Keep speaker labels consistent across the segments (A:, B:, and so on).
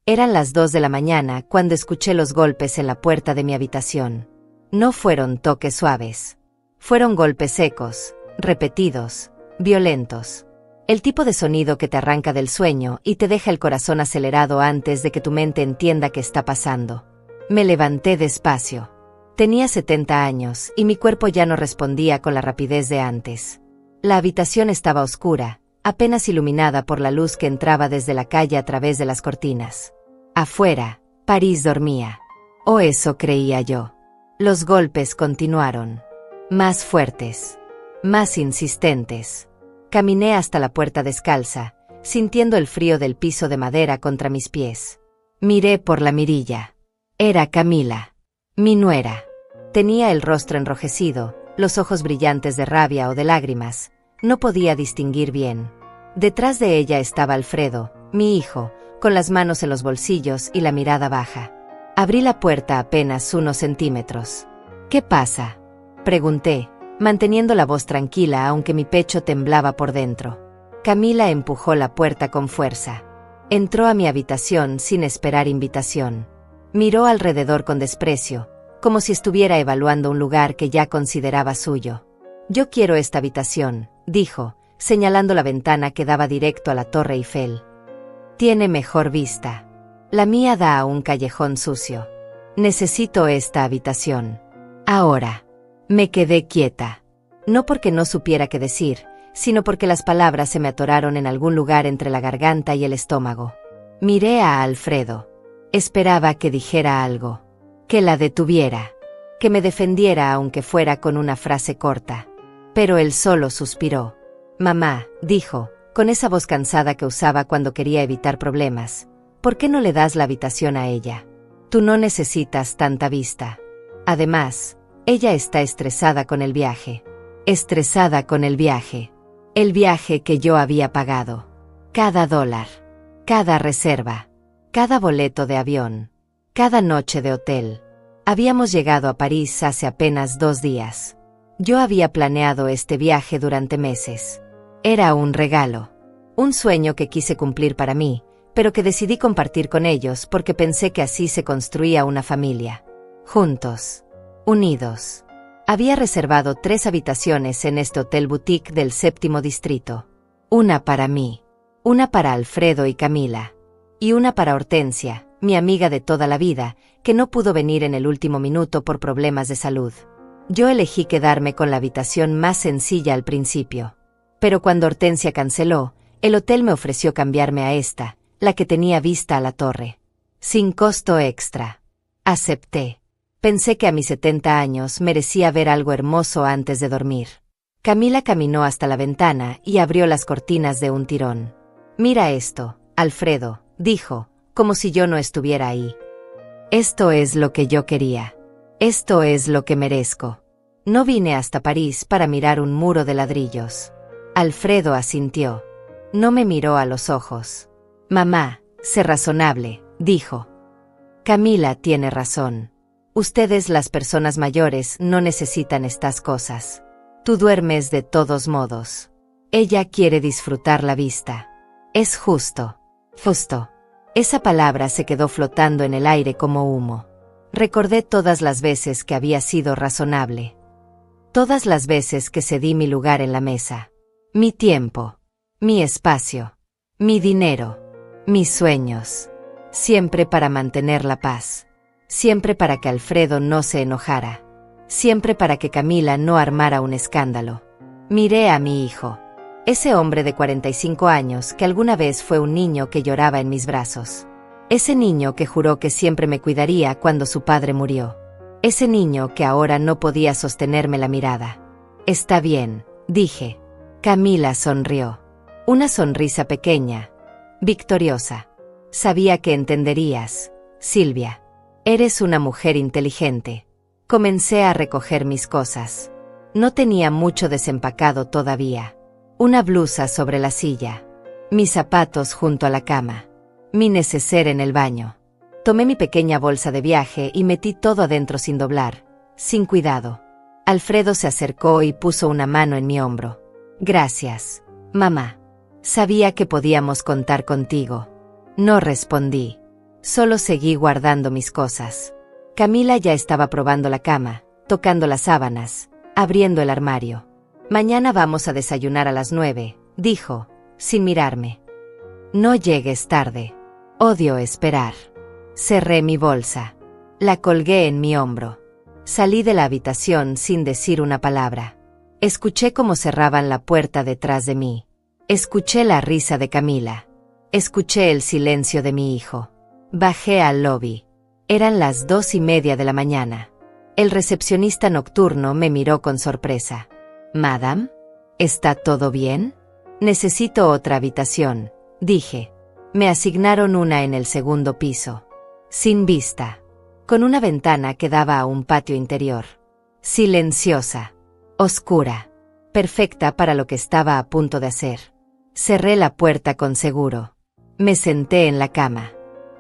A: Eran las 2 de la mañana cuando escuché los golpes en la puerta de mi habitación. No fueron toques suaves. Fueron golpes secos, repetidos, violentos. El tipo de sonido que te arranca del sueño y te deja el corazón acelerado antes de que tu mente entienda qué está pasando. Me levanté despacio. Tenía 70 años y mi cuerpo ya no respondía con la rapidez de antes. La habitación estaba oscura, apenas iluminada por la luz que entraba desde la calle a través de las cortinas. Afuera, París dormía. O eso creía yo. Los golpes continuaron. Más fuertes. Más insistentes. Caminé hasta la puerta descalza, sintiendo el frío del piso de madera contra mis pies. Miré por la mirilla. Era Camila. Mi nuera. Tenía el rostro enrojecido, los ojos brillantes de rabia o de lágrimas. No podía distinguir bien. Detrás de ella estaba Alfredo, mi hijo, con las manos en los bolsillos y la mirada baja. Abrí la puerta apenas unos centímetros. ¿Qué pasa?, pregunté, manteniendo la voz tranquila aunque mi pecho temblaba por dentro. Camila empujó la puerta con fuerza. Entró a mi habitación sin esperar invitación. Miró alrededor con desprecio, como si estuviera evaluando un lugar que ya consideraba suyo. «Yo quiero esta habitación», dijo, señalando la ventana que daba directo a la Torre Eiffel. «Tiene mejor vista. La mía da a un callejón sucio. Necesito esta habitación. Ahora». Me quedé quieta. No porque no supiera qué decir, sino porque las palabras se me atoraron en algún lugar entre la garganta y el estómago. Miré a Alfredo. Esperaba que dijera algo. Que la detuviera. Que me defendiera aunque fuera con una frase corta. Pero él solo suspiró. «Mamá», dijo, con esa voz cansada que usaba cuando quería evitar problemas, «¿por qué no le das la habitación a ella? Tú no necesitas tanta vista. Además, ella está estresada con el viaje». Estresada con el viaje. El viaje que yo había pagado. Cada dólar. Cada reserva. Cada boleto de avión. Cada noche de hotel. Habíamos llegado a París hace apenas 2 días. Yo había planeado este viaje durante meses. Era un regalo. Un sueño que quise cumplir para mí, pero que decidí compartir con ellos porque pensé que así se construía una familia. Juntos. Unidos. Había reservado 3 habitaciones en este hotel boutique del 7º distrito. Una para mí. Una para Alfredo y Camila. Y una para Hortensia, mi amiga de toda la vida, que no pudo venir en el último minuto por problemas de salud. Yo elegí quedarme con la habitación más sencilla al principio. Pero cuando Hortensia canceló, el hotel me ofreció cambiarme a esta, la que tenía vista a la torre. Sin costo extra. Acepté. Pensé que a mis 70 años merecía ver algo hermoso antes de dormir. Camila caminó hasta la ventana y abrió las cortinas de un tirón. «Mira esto, Alfredo», dijo, como si yo no estuviera ahí. «Esto es lo que yo quería. Esto es lo que merezco. No vine hasta París para mirar un muro de ladrillos». Alfredo asintió. No me miró a los ojos. «Mamá, sé razonable», dijo. «Camila tiene razón. Ustedes, las personas mayores, no necesitan estas cosas. Tú duermes de todos modos. Ella quiere disfrutar la vista. Es justo». Justo. Esa palabra se quedó flotando en el aire como humo. Recordé todas las veces que había sido razonable. Todas las veces que cedí mi lugar en la mesa. Mi tiempo. Mi espacio. Mi dinero. Mis sueños. Siempre para mantener la paz. Siempre para que Alfredo no se enojara. Siempre para que Camila no armara un escándalo. Miré a mi hijo. Ese hombre de 45 años que alguna vez fue un niño que lloraba en mis brazos. Ese niño que juró que siempre me cuidaría cuando su padre murió. Ese niño que ahora no podía sostenerme la mirada. «Está bien», dije. Camila sonrió. Una sonrisa pequeña. Victoriosa. «Sabía que entenderías, Silvia. Eres una mujer inteligente». Comencé a recoger mis cosas. No tenía mucho desempacado todavía. Una blusa sobre la silla. Mis zapatos junto a la cama. Mi neceser en el baño. Tomé mi pequeña bolsa de viaje y metí todo adentro sin doblar, sin cuidado. Alfredo se acercó y puso una mano en mi hombro. «Gracias, mamá. Sabía que podíamos contar contigo». No respondí. Solo seguí guardando mis cosas. Camila ya estaba probando la cama, tocando las sábanas, abriendo el armario. Mañana vamos a desayunar a las 9, dijo, sin mirarme. No llegues tarde. Odio esperar. Cerré mi bolsa. La colgué en mi hombro. Salí de la habitación sin decir una palabra. Escuché cómo cerraban la puerta detrás de mí. Escuché la risa de Camila. Escuché el silencio de mi hijo. Bajé al lobby. Eran las 2:30 de la mañana. El recepcionista nocturno me miró con sorpresa. «Madame, ¿está todo bien?» «Necesito otra habitación», dije. Me asignaron una en el segundo piso. Sin vista. Con una ventana que daba a un patio interior. Silenciosa. Oscura. Perfecta para lo que estaba a punto de hacer. Cerré la puerta con seguro. Me senté en la cama.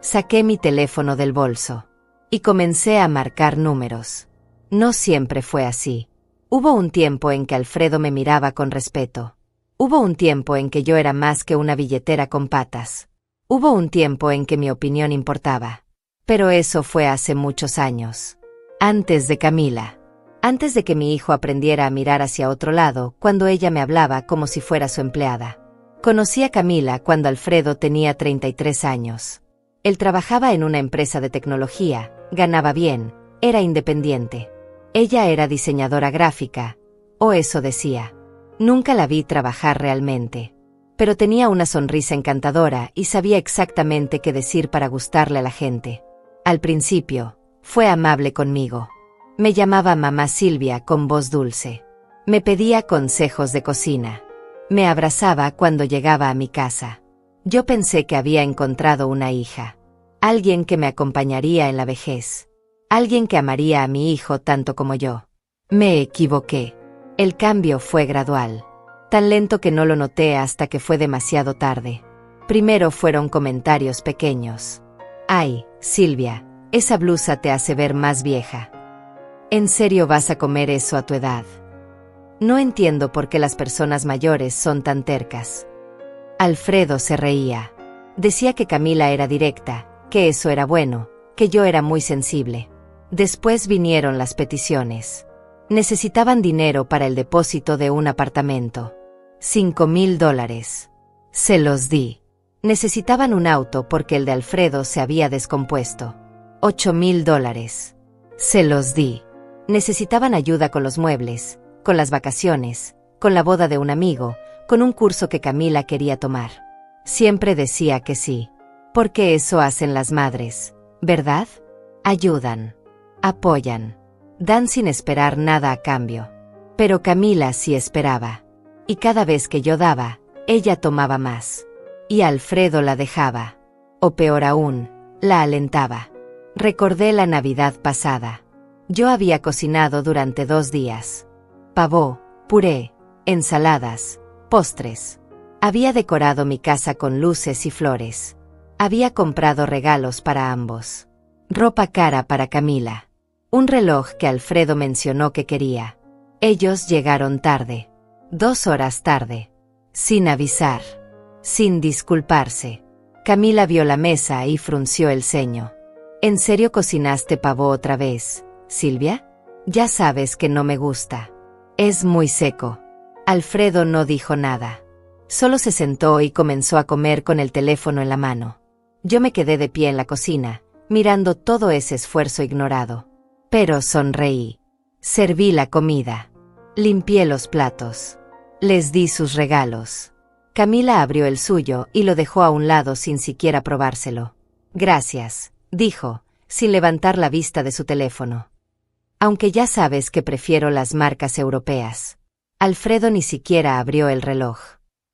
A: Saqué mi teléfono del bolso. Y comencé a marcar números. No siempre fue así. Hubo un tiempo en que Alfredo me miraba con respeto. Hubo un tiempo en que yo era más que una billetera con patas. Hubo un tiempo en que mi opinión importaba. Pero eso fue hace muchos años. Antes de Camila. Antes de que mi hijo aprendiera a mirar hacia otro lado cuando ella me hablaba como si fuera su empleada. Conocí a Camila cuando Alfredo tenía 33 años. Él trabajaba en una empresa de tecnología, ganaba bien, era independiente. Ella era diseñadora gráfica, o eso decía. Nunca la vi trabajar realmente. Pero tenía una sonrisa encantadora y sabía exactamente qué decir para gustarle a la gente. Al principio, fue amable conmigo. Me llamaba mamá Silvia con voz dulce. Me pedía consejos de cocina. Me abrazaba cuando llegaba a mi casa. Yo pensé que había encontrado una hija. Alguien que me acompañaría en la vejez. Alguien que amaría a mi hijo tanto como yo. Me equivoqué. El cambio fue gradual. Tan lento que no lo noté hasta que fue demasiado tarde. Primero fueron comentarios pequeños. «Ay, Silvia, esa blusa te hace ver más vieja. ¿En serio vas a comer eso a tu edad? No entiendo por qué las personas mayores son tan tercas». Alfredo se reía. Decía que Camila era directa, que eso era bueno, que yo era muy sensible. Después vinieron las peticiones. Necesitaban dinero para el depósito de un apartamento. $5,000. Se los di. Necesitaban un auto porque el de Alfredo se había descompuesto. $8,000. Se los di. Necesitaban ayuda con los muebles, con las vacaciones, con la boda de un amigo, con un curso que Camila quería tomar. Siempre decía que sí. Porque eso hacen las madres, ¿verdad? Ayudan. Apoyan. Dan sin esperar nada a cambio. Pero Camila sí esperaba. Y cada vez que yo daba, ella tomaba más. Y Alfredo la dejaba. O peor aún, la alentaba. Recordé la Navidad pasada. Yo había cocinado durante 2 días. Pavó, puré, ensaladas, postres. Había decorado mi casa con luces y flores. Había comprado regalos para ambos. Ropa cara para Camila. Un reloj que Alfredo mencionó que quería. Ellos llegaron tarde. 2 horas tarde. Sin avisar. Sin disculparse. Camila vio la mesa y frunció el ceño. ¿En serio cocinaste pavó otra vez, Silvia? Ya sabes que no me gusta. Es muy seco. Alfredo no dijo nada. Solo se sentó y comenzó a comer con el teléfono en la mano. Yo me quedé de pie en la cocina, mirando todo ese esfuerzo ignorado. Pero sonreí. Serví la comida. Limpié los platos. Les di sus regalos. Camila abrió el suyo y lo dejó a un lado sin siquiera probárselo. Gracias, dijo, sin levantar la vista de su teléfono. Aunque ya sabes que prefiero las marcas europeas. Alfredo ni siquiera abrió el reloj.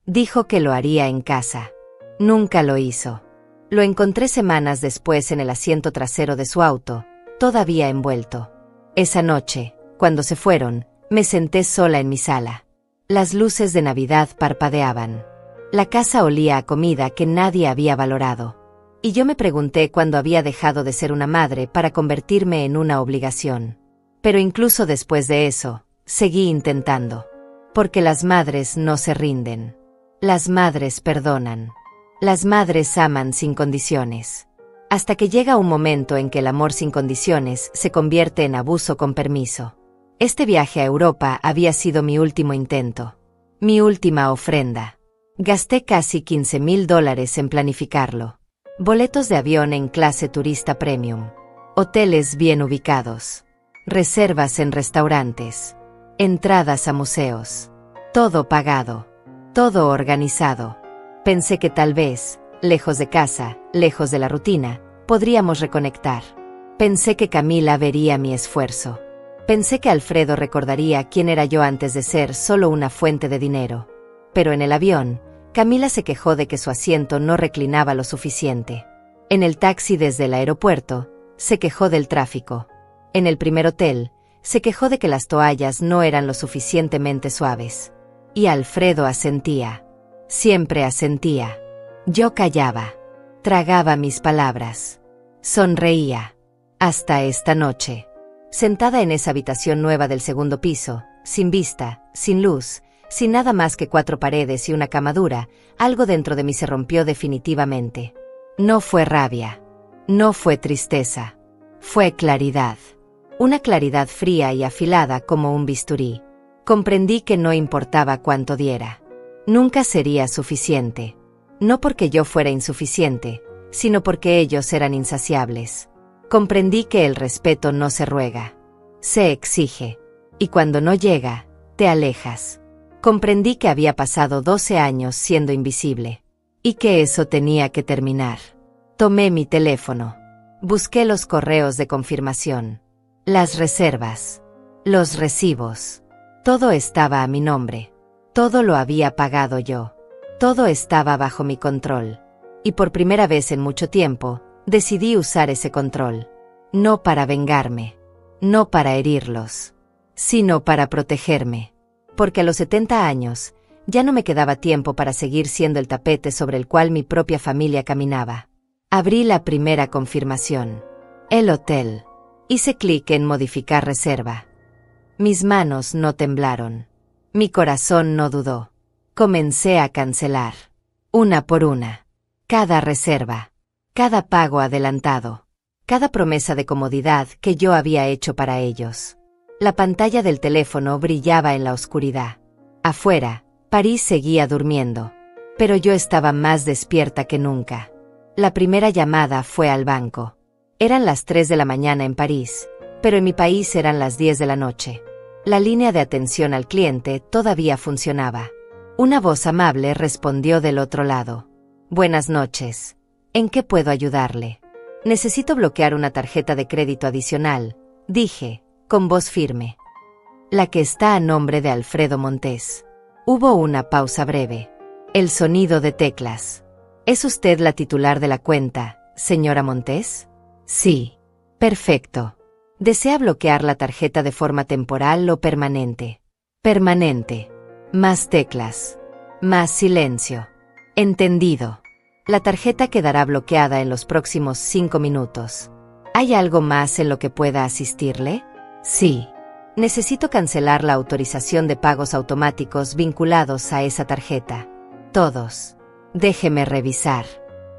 A: Dijo que lo haría en casa. Nunca lo hizo. Lo encontré semanas después en el asiento trasero de su auto, todavía envuelto. Esa noche, cuando se fueron, me senté sola en mi sala. Las luces de Navidad parpadeaban. La casa olía a comida que nadie había valorado. Y yo me pregunté cuándo había dejado de ser una madre para convertirme en una obligación. Pero incluso después de eso, seguí intentando. Porque las madres no se rinden. Las madres perdonan. Las madres aman sin condiciones. Hasta que llega un momento en que el amor sin condiciones se convierte en abuso con permiso. Este viaje a Europa había sido mi último intento. Mi última ofrenda. Gasté casi $15,000 en planificarlo. Boletos de avión en clase turista premium. Hoteles bien ubicados. Reservas en restaurantes. Entradas a museos. Todo pagado. Todo organizado. Pensé que tal vez, lejos de casa, lejos de la rutina, podríamos reconectar. Pensé que Camila vería mi esfuerzo. Pensé que Alfredo recordaría quién era yo antes de ser solo una fuente de dinero. Pero en el avión, Camila se quejó de que su asiento no reclinaba lo suficiente. En el taxi desde el aeropuerto, se quejó del tráfico. En el primer hotel, se quejó de que las toallas no eran lo suficientemente suaves. Y Alfredo asentía. Siempre asentía. Yo callaba. Tragaba mis palabras. Sonreía. Hasta esta noche. Sentada en esa habitación nueva del segundo piso, sin vista, sin luz, sin nada más que 4 paredes y una cama dura, algo dentro de mí se rompió definitivamente. No fue rabia. No fue tristeza. Fue claridad. Una claridad fría y afilada como un bisturí. Comprendí que no importaba cuánto diera. Nunca sería suficiente. No porque yo fuera insuficiente, sino porque ellos eran insaciables. Comprendí que el respeto no se ruega. Se exige. Y cuando no llega, te alejas. Comprendí que había pasado 12 años siendo invisible. Y que eso tenía que terminar. Tomé mi teléfono. Busqué los correos de confirmación. Las reservas. Los recibos. Todo estaba a mi nombre. Todo lo había pagado yo. Todo estaba bajo mi control. Y por primera vez en mucho tiempo, decidí usar ese control. No para vengarme. No para herirlos. Sino para protegerme. Porque a los 70 años, ya no me quedaba tiempo para seguir siendo el tapete sobre el cual mi propia familia caminaba. Abrí la primera confirmación. El hotel. Hice clic en modificar reserva. Mis manos no temblaron. Mi corazón no dudó. Comencé a cancelar. Una por una. Cada reserva. Cada pago adelantado. Cada promesa de comodidad que yo había hecho para ellos. La pantalla del teléfono brillaba en la oscuridad. Afuera, París seguía durmiendo. Pero yo estaba más despierta que nunca. La primera llamada fue al banco. Eran las 3 de la mañana en París, pero en mi país eran las 10 de la noche. La línea de atención al cliente todavía funcionaba. Una voz amable respondió del otro lado. Buenas noches. ¿En qué puedo ayudarle? Necesito bloquear una tarjeta de crédito adicional, dije, con voz firme. La que está a nombre de Alfredo Montes. Hubo una pausa breve. El sonido de teclas. ¿Es usted la titular de la cuenta, señora Montes? Sí. Perfecto. ¿Desea bloquear la tarjeta de forma temporal o permanente? Permanente. Más teclas. Más silencio. Entendido. La tarjeta quedará bloqueada en los próximos 5 minutos. ¿Hay algo más en lo que pueda asistirle? Sí. Necesito cancelar la autorización de pagos automáticos vinculados a esa tarjeta. Todos. Déjeme revisar.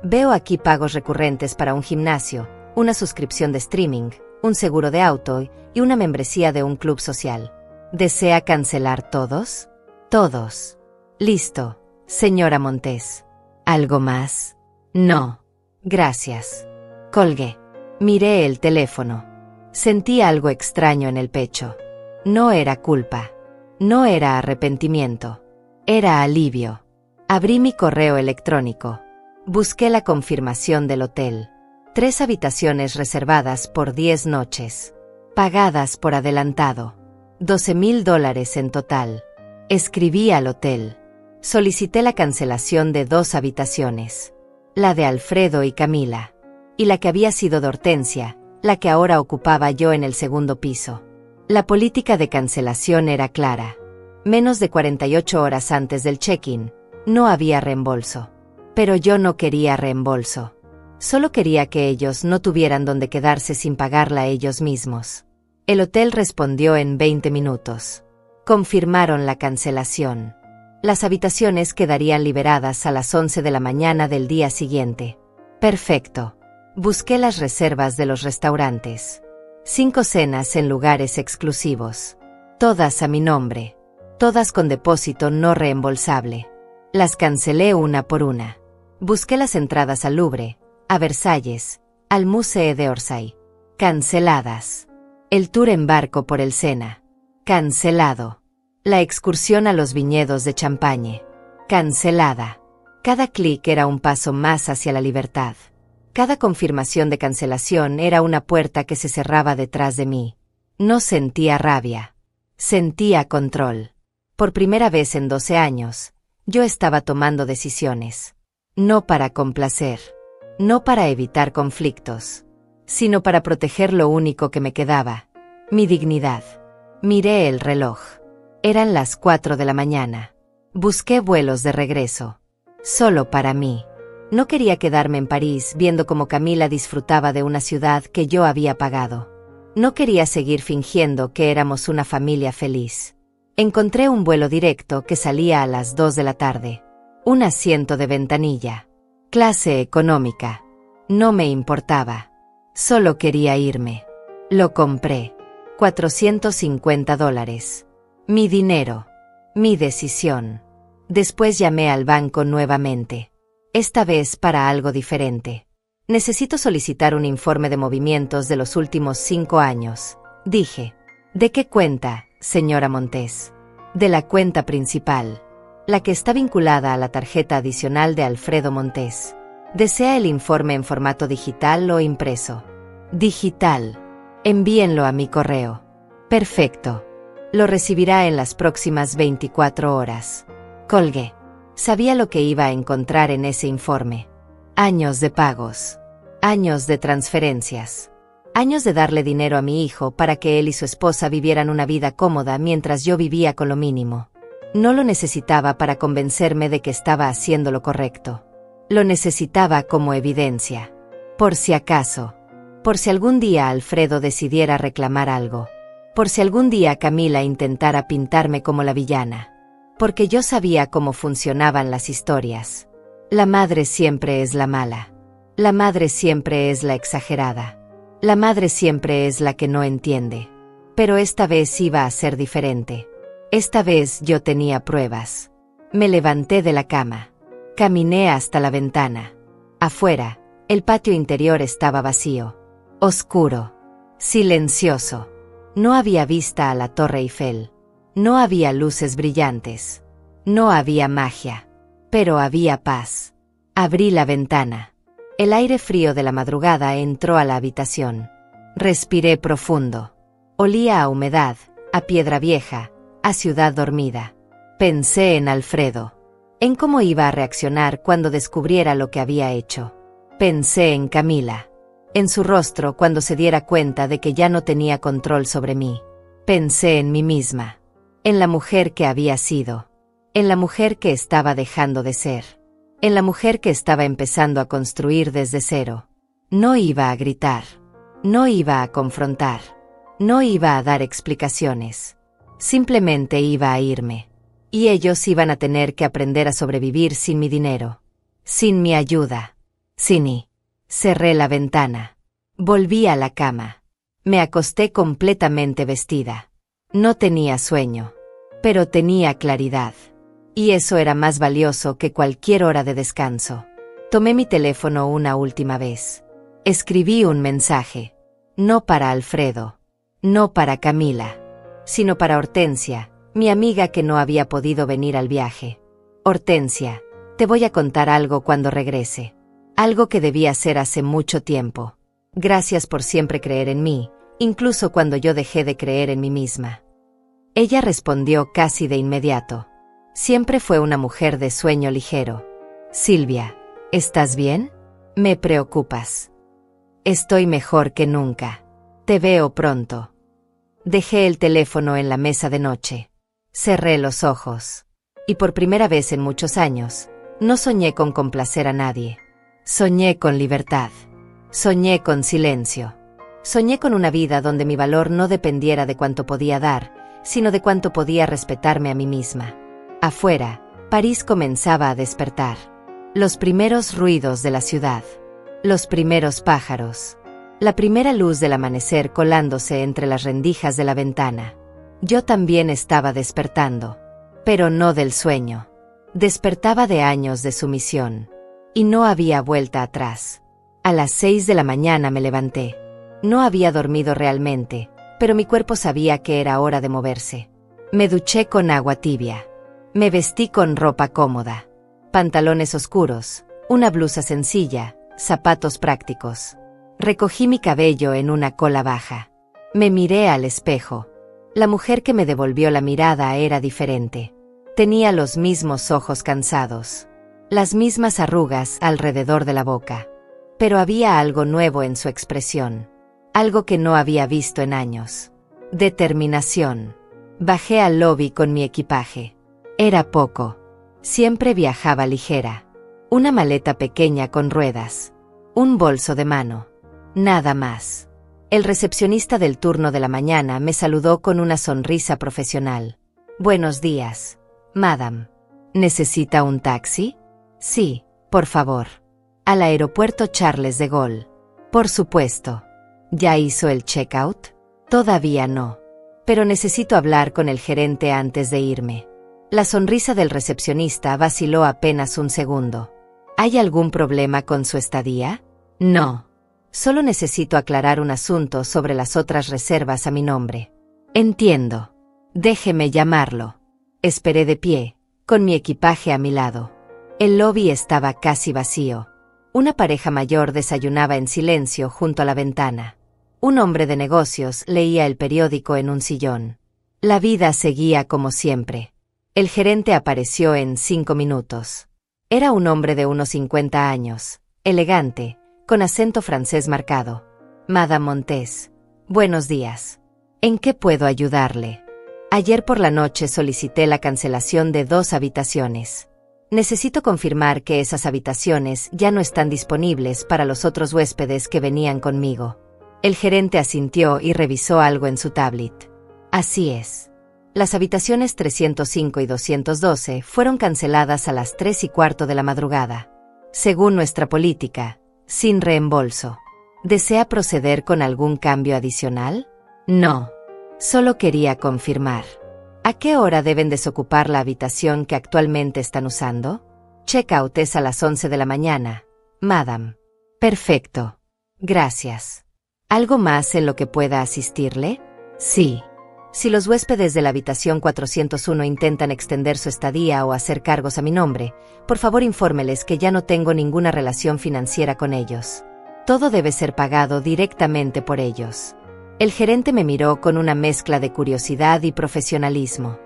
A: Veo aquí pagos recurrentes para un gimnasio, una suscripción de streaming, un seguro de auto y una membresía de un club social. ¿Desea cancelar todos? Todos. Listo, señora Montes. ¿Algo más? No. Gracias. Colgué. Miré el teléfono. Sentí algo extraño en el pecho. No era culpa. No era arrepentimiento. Era alivio. Abrí mi correo electrónico. Busqué la confirmación del hotel. 3 habitaciones reservadas por 10 noches. Pagadas por adelantado. $12,000 en total. Escribí al hotel. Solicité la cancelación de 2 habitaciones. La de Alfredo y Camila. Y la que había sido de Hortensia, la que ahora ocupaba yo en el segundo piso. La política de cancelación era clara. Menos de 48 horas antes del check-in, no había reembolso. Pero yo no quería reembolso. Solo quería que ellos no tuvieran donde quedarse sin pagarla ellos mismos. El hotel respondió en 20 minutos. Confirmaron la cancelación. Las habitaciones quedarían liberadas a las 11 de la mañana del día siguiente. Perfecto. Busqué las reservas de los restaurantes. 5 cenas en lugares exclusivos. Todas a mi nombre. Todas con depósito no reembolsable. Las cancelé una por una. Busqué las entradas al Louvre, a Versalles, al Musée d'Orsay. Canceladas. El tour en barco por el Sena. Cancelado. La excursión a los viñedos de Champagne. Cancelada. Cada clic era un paso más hacia la libertad. Cada confirmación de cancelación era una puerta que se cerraba detrás de mí. No sentía rabia. Sentía control. Por primera vez en 12 años, yo estaba tomando decisiones. No para complacer. No para evitar conflictos. Sino para proteger lo único que me quedaba. Mi dignidad. Miré el reloj. Eran las 4 de la mañana. Busqué vuelos de regreso. Solo para mí. No quería quedarme en París viendo cómo Camila disfrutaba de una ciudad que yo había pagado. No quería seguir fingiendo que éramos una familia feliz. Encontré un vuelo directo que salía a las 2 de la tarde. Un asiento de ventanilla. Clase económica. No me importaba. Solo quería irme. Lo compré. $450. Mi dinero. Mi decisión. Después llamé al banco nuevamente. Esta vez para algo diferente. Necesito solicitar un informe de movimientos de los últimos 5 años, dije. ¿De qué cuenta, señora Montes? De la cuenta principal. La que está vinculada a la tarjeta adicional de Alfredo Montes. ¿Desea el informe en formato digital o impreso? Digital. Envíenlo a mi correo. Perfecto. Lo recibirá en las próximas 24 horas. Colgué. Sabía lo que iba a encontrar en ese informe. Años de pagos. Años de transferencias. Años de darle dinero a mi hijo para que él y su esposa vivieran una vida cómoda mientras yo vivía con lo mínimo. No lo necesitaba para convencerme de que estaba haciendo lo correcto. Lo necesitaba como evidencia. Por si acaso. Por si algún día Alfredo decidiera reclamar algo. Por si algún día Camila intentara pintarme como la villana. Porque yo sabía cómo funcionaban las historias. La madre siempre es la mala. La madre siempre es la exagerada. La madre siempre es la que no entiende. Pero esta vez iba a ser diferente. Esta vez yo tenía pruebas. Me levanté de la cama. Caminé hasta la ventana. Afuera, el patio interior estaba vacío. Oscuro. Silencioso. No había vista a la Torre Eiffel. No había luces brillantes. No había magia. Pero había paz. Abrí la ventana. El aire frío de la madrugada entró a la habitación. Respiré profundo. Olía a humedad, a piedra vieja, a ciudad dormida. Pensé en Alfredo. En cómo iba a reaccionar cuando descubriera lo que había hecho. Pensé en Camila. En su rostro cuando se diera cuenta de que ya no tenía control sobre mí. Pensé en mí misma. En la mujer que había sido. En la mujer que estaba dejando de ser. En la mujer que estaba empezando a construir desde cero. No iba a gritar. No iba a confrontar. No iba a dar explicaciones. Simplemente iba a irme. Y ellos iban a tener que aprender a sobrevivir sin mi dinero. Sin mi ayuda. Sin mí. Cerré la ventana. Volví a la cama. Me acosté completamente vestida. No tenía sueño. Pero tenía claridad. Y eso era más valioso que cualquier hora de descanso. Tomé mi teléfono una última vez. Escribí un mensaje. No para Alfredo. No para Camila. Sino para Hortensia, mi amiga que no había podido venir al viaje. Hortensia, te voy a contar algo cuando regrese. Algo que debí hacer hace mucho tiempo. Gracias por siempre creer en mí, incluso cuando yo dejé de creer en mí misma. Ella respondió casi de inmediato. Siempre fue una mujer de sueño ligero. Silvia, ¿estás bien? Me preocupas. Estoy mejor que nunca. Te veo pronto. Dejé el teléfono en la mesa de noche. Cerré los ojos. Y por primera vez en muchos años, no soñé con complacer a nadie. Soñé con libertad. Soñé con silencio. Soñé con una vida donde mi valor no dependiera de cuánto podía dar, sino de cuánto podía respetarme a mí misma. Afuera, París comenzaba a despertar. Los primeros ruidos de la ciudad. Los primeros pájaros. La primera luz del amanecer colándose entre las rendijas de la ventana. Yo también estaba despertando. Pero no del sueño. Despertaba de años de sumisión. Y no había vuelta atrás. A las 6 de la mañana me levanté. No había dormido realmente, pero mi cuerpo sabía que era hora de moverse. Me duché con agua tibia. Me vestí con ropa cómoda. Pantalones oscuros, una blusa sencilla, zapatos prácticos. Recogí mi cabello en una cola baja. Me miré al espejo. La mujer que me devolvió la mirada era diferente. Tenía los mismos ojos cansados. Las mismas arrugas alrededor de la boca. Pero había algo nuevo en su expresión. Algo que no había visto en años. Determinación. Bajé al lobby con mi equipaje. Era poco. Siempre viajaba ligera. Una maleta pequeña con ruedas. Un bolso de mano. Nada más. El recepcionista del turno de la mañana me saludó con una sonrisa profesional. Buenos días, madame. ¿Necesita un taxi? Sí, por favor. Al aeropuerto Charles de Gaulle. Por supuesto. ¿Ya hizo el checkout? Todavía no. Pero necesito hablar con el gerente antes de irme. La sonrisa del recepcionista vaciló apenas un segundo. ¿Hay algún problema con su estadía? No. Solo necesito aclarar un asunto sobre las otras reservas a mi nombre. Entiendo. Déjeme llamarlo. Esperé de pie, con mi equipaje a mi lado. El lobby estaba casi vacío. Una pareja mayor desayunaba en silencio junto a la ventana. Un hombre de negocios leía el periódico en un sillón. La vida seguía como siempre. El gerente apareció en 5 minutos. Era un hombre de unos 50 años, elegante, con acento francés marcado. Madame Montes, buenos días. ¿En qué puedo ayudarle? Ayer por la noche solicité la cancelación de 2 habitaciones. Necesito confirmar que esas habitaciones ya no están disponibles para los otros huéspedes que venían conmigo. El gerente asintió y revisó algo en su tablet. Así es. Las habitaciones 305 y 212 fueron canceladas a las 3:15 de la madrugada. Según nuestra política, sin reembolso. ¿Desea proceder con algún cambio adicional? No. Solo quería confirmar. ¿A qué hora deben desocupar la habitación que actualmente están usando? Checkout es a las 11 de la mañana, madame. Perfecto. Gracias. ¿Algo más en lo que pueda asistirle? Sí. Si los huéspedes de la habitación 401 intentan extender su estadía o hacer cargos a mi nombre, por favor infórmeles que ya no tengo ninguna relación financiera con ellos. Todo debe ser pagado directamente por ellos. El gerente me miró con una mezcla de curiosidad y profesionalismo.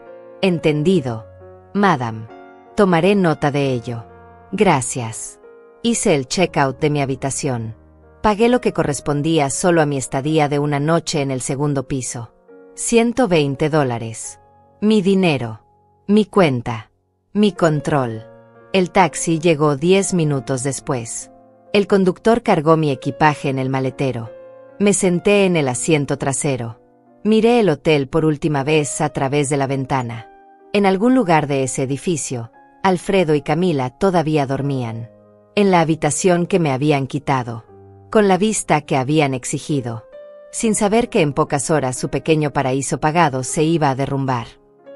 A: Entendido, madame. Tomaré nota de ello. Gracias. Hice el checkout de mi habitación. Pagué lo que correspondía solo a mi estadía de una noche en el segundo piso. $120. Mi dinero. Mi cuenta. Mi control. El taxi llegó 10 minutos después. El conductor cargó mi equipaje en el maletero. Me senté en el asiento trasero. Miré el hotel por última vez a través de la ventana. En algún lugar de ese edificio, Alfredo y Camila todavía dormían. En la habitación que me habían quitado. Con la vista que habían exigido. Sin saber que en pocas horas su pequeño paraíso pagado se iba a derrumbar.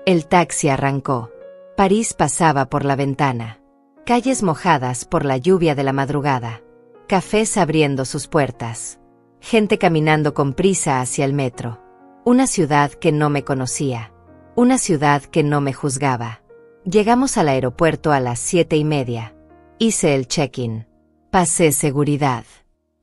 A: El taxi arrancó. París pasaba por la ventana. Calles mojadas por la lluvia de la madrugada. Cafés abriendo sus puertas. Gente caminando con prisa hacia el metro. Una ciudad que no me conocía. Una ciudad que no me juzgaba. Llegamos al aeropuerto a las 7:30. Hice el check-in. Pasé seguridad.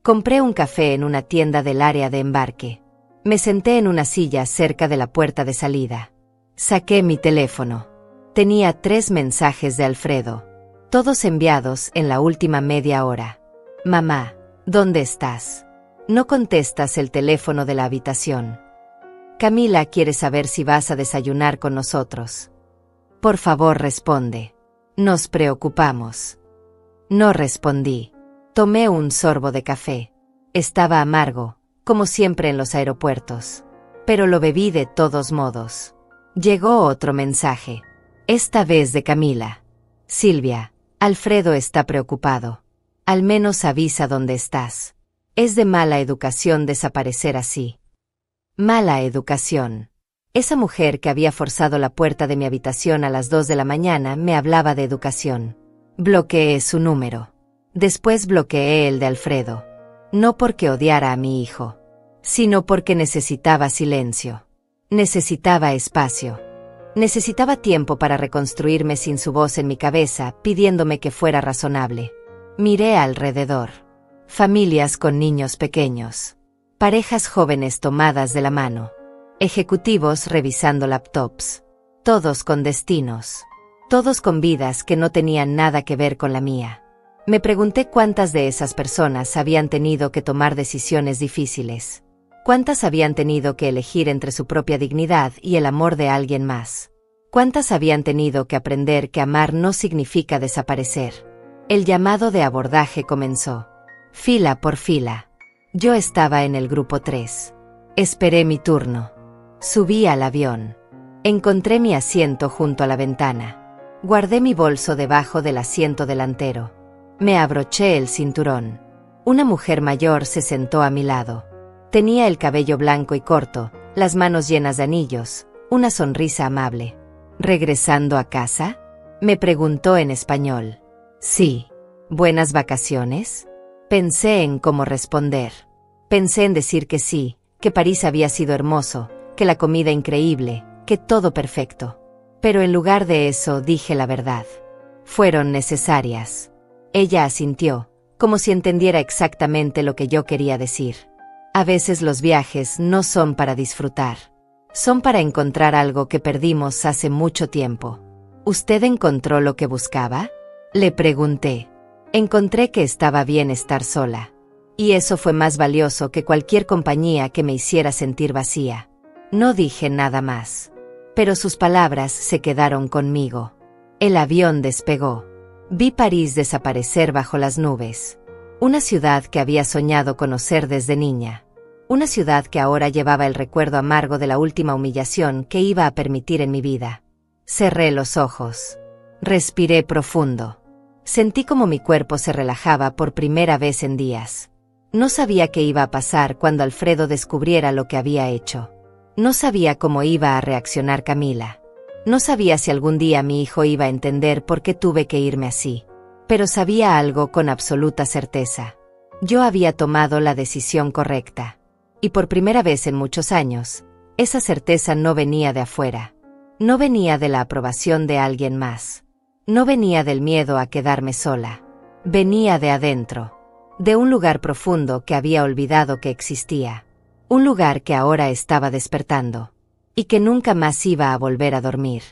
A: Compré un café en una tienda del área de embarque. Me senté en una silla cerca de la puerta de salida. Saqué mi teléfono. Tenía 3 mensajes de Alfredo. Todos enviados en la última media hora. Mamá, ¿dónde estás? No contestas el teléfono de la habitación. Camila quiere saber si vas a desayunar con nosotros. Por favor, responde. Nos preocupamos. No respondí. Tomé un sorbo de café. Estaba amargo, como siempre en los aeropuertos. Pero lo bebí de todos modos. Llegó otro mensaje. Esta vez de Camila. Silvia, Alfredo está preocupado. Al menos avisa dónde estás. Es de mala educación desaparecer así. Mala educación. Esa mujer que había forzado la puerta de mi habitación a las 2 de la mañana me hablaba de educación. Bloqueé su número. Después bloqueé el de Alfredo. No porque odiara a mi hijo, sino porque necesitaba silencio. Necesitaba espacio. Necesitaba tiempo para reconstruirme sin su voz en mi cabeza, pidiéndome que fuera razonable. Miré alrededor. Familias con niños pequeños. Parejas jóvenes tomadas de la mano. Ejecutivos revisando laptops. Todos con destinos. Todos con vidas que no tenían nada que ver con la mía. Me pregunté cuántas de esas personas habían tenido que tomar decisiones difíciles. ¿Cuántas habían tenido que elegir entre su propia dignidad y el amor de alguien más? ¿Cuántas habían tenido que aprender que amar no significa desaparecer? El llamado de abordaje comenzó. Fila por fila. Yo estaba en el grupo 3. Esperé mi turno. Subí al avión. Encontré mi asiento junto a la ventana. Guardé mi bolso debajo del asiento delantero. Me abroché el cinturón. Una mujer mayor se sentó a mi lado. Tenía el cabello blanco y corto, las manos llenas de anillos, una sonrisa amable. ¿Regresando a casa?, me preguntó en español. Sí. ¿Buenas vacaciones? Pensé en cómo responder. Pensé en decir que sí, que París había sido hermoso, que la comida increíble, que todo perfecto. Pero en lugar de eso dije la verdad. Fueron necesarias. Ella asintió, como si entendiera exactamente lo que yo quería decir. A veces los viajes no son para disfrutar. Son para encontrar algo que perdimos hace mucho tiempo. ¿Usted encontró lo que buscaba?, le pregunté. Encontré que estaba bien estar sola. Y eso fue más valioso que cualquier compañía que me hiciera sentir vacía. No dije nada más. Pero sus palabras se quedaron conmigo. El avión despegó. Vi París desaparecer bajo las nubes. Una ciudad que había soñado conocer desde niña. Una ciudad que ahora llevaba el recuerdo amargo de la última humillación que iba a permitir en mi vida. Cerré los ojos. Respiré profundo. Sentí como mi cuerpo se relajaba por primera vez en días. No sabía qué iba a pasar cuando Alfredo descubriera lo que había hecho. No sabía cómo iba a reaccionar Camila. No sabía si algún día mi hijo iba a entender por qué tuve que irme así. Pero sabía algo con absoluta certeza. Yo había tomado la decisión correcta. Y por primera vez en muchos años, esa certeza no venía de afuera. No venía de la aprobación de alguien más. No venía del miedo a quedarme sola. Venía de adentro. De un lugar profundo que había olvidado que existía. Un lugar que ahora estaba despertando. Y que nunca más iba a volver a dormir.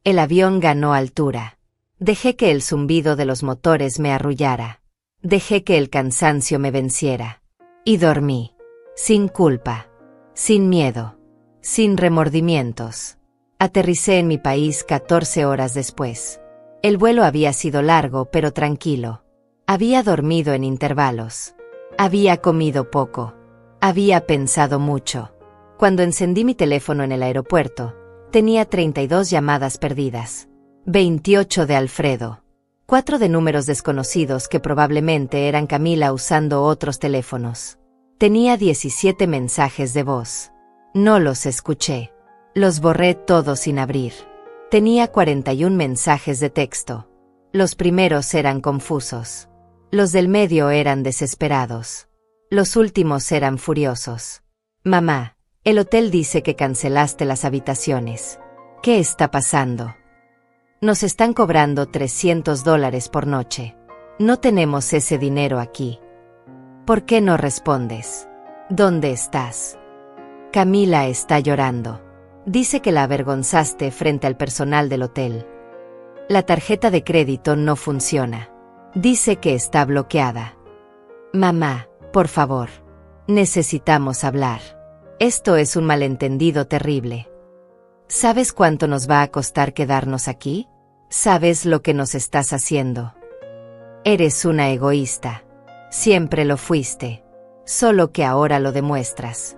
A: El avión ganó altura. Dejé que el zumbido de los motores me arrullara. Dejé que el cansancio me venciera. Y dormí. Sin culpa. Sin miedo. Sin remordimientos. Aterricé en mi país 14 horas después. El vuelo había sido largo pero tranquilo. Había dormido en intervalos. Había comido poco. Había pensado mucho. Cuando encendí mi teléfono en el aeropuerto, tenía 32 llamadas perdidas. 28 de Alfredo. 4 de números desconocidos que probablemente eran Camila usando otros teléfonos. Tenía 17 mensajes de voz. No los escuché. Los borré todos sin abrir. Tenía 41 mensajes de texto. Los primeros eran confusos. Los del medio eran desesperados. Los últimos eran furiosos. Mamá, el hotel dice que cancelaste las habitaciones. ¿Qué está pasando? Nos están cobrando $300 por noche. No tenemos ese dinero aquí. ¿Por qué no respondes? ¿Dónde estás? Camila está llorando. Dice que la avergonzaste frente al personal del hotel. La tarjeta de crédito no funciona. Dice que está bloqueada. Mamá, por favor. Necesitamos hablar. Esto es un malentendido terrible. ¿Sabes cuánto nos va a costar quedarnos aquí? ¿Sabes lo que nos estás haciendo? Eres una egoísta. Siempre lo fuiste. Solo que ahora lo demuestras.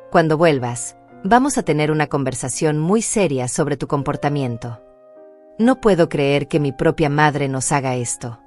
A: Cuando vuelvas, vamos a tener una conversación muy seria sobre tu comportamiento. No puedo creer que mi propia madre nos haga esto.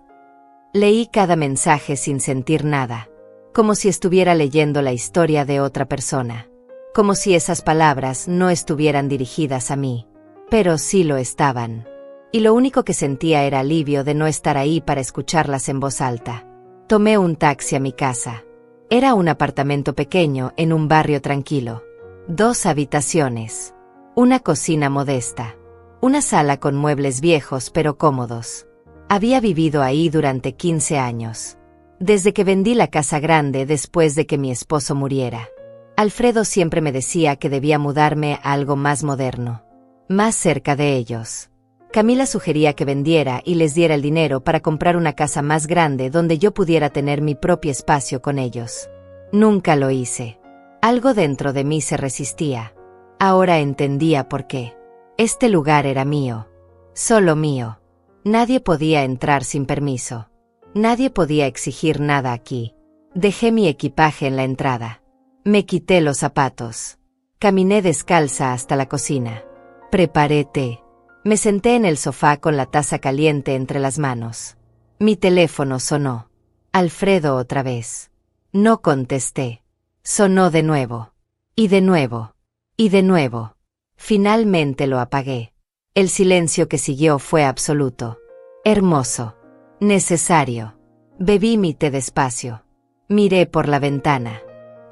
A: Leí cada mensaje sin sentir nada, como si estuviera leyendo la historia de otra persona, como si esas palabras no estuvieran dirigidas a mí, pero sí lo estaban. Y lo único que sentía era alivio de no estar ahí para escucharlas en voz alta. Tomé un taxi a mi casa. Era un apartamento pequeño en un barrio tranquilo. 2 habitaciones. Una cocina modesta. Una sala con muebles viejos pero cómodos. Había vivido ahí durante 15 años. Desde que vendí la casa grande después de que mi esposo muriera. Alfredo siempre me decía que debía mudarme a algo más moderno. Más cerca de ellos. Camila sugería que vendiera y les diera el dinero para comprar una casa más grande donde yo pudiera tener mi propio espacio con ellos. Nunca lo hice. Algo dentro de mí se resistía. Ahora entendía por qué. Este lugar era mío. Solo mío. Nadie podía entrar sin permiso. Nadie podía exigir nada aquí. Dejé mi equipaje en la entrada. Me quité los zapatos. Caminé descalza hasta la cocina. Preparé té. Me senté en el sofá con la taza caliente entre las manos. Mi teléfono sonó. Alfredo otra vez. No contesté. Sonó de nuevo. Y de nuevo. Y de nuevo. Finalmente lo apagué. El silencio que siguió fue absoluto. Hermoso. Necesario. Bebí mi té despacio. Miré por la ventana.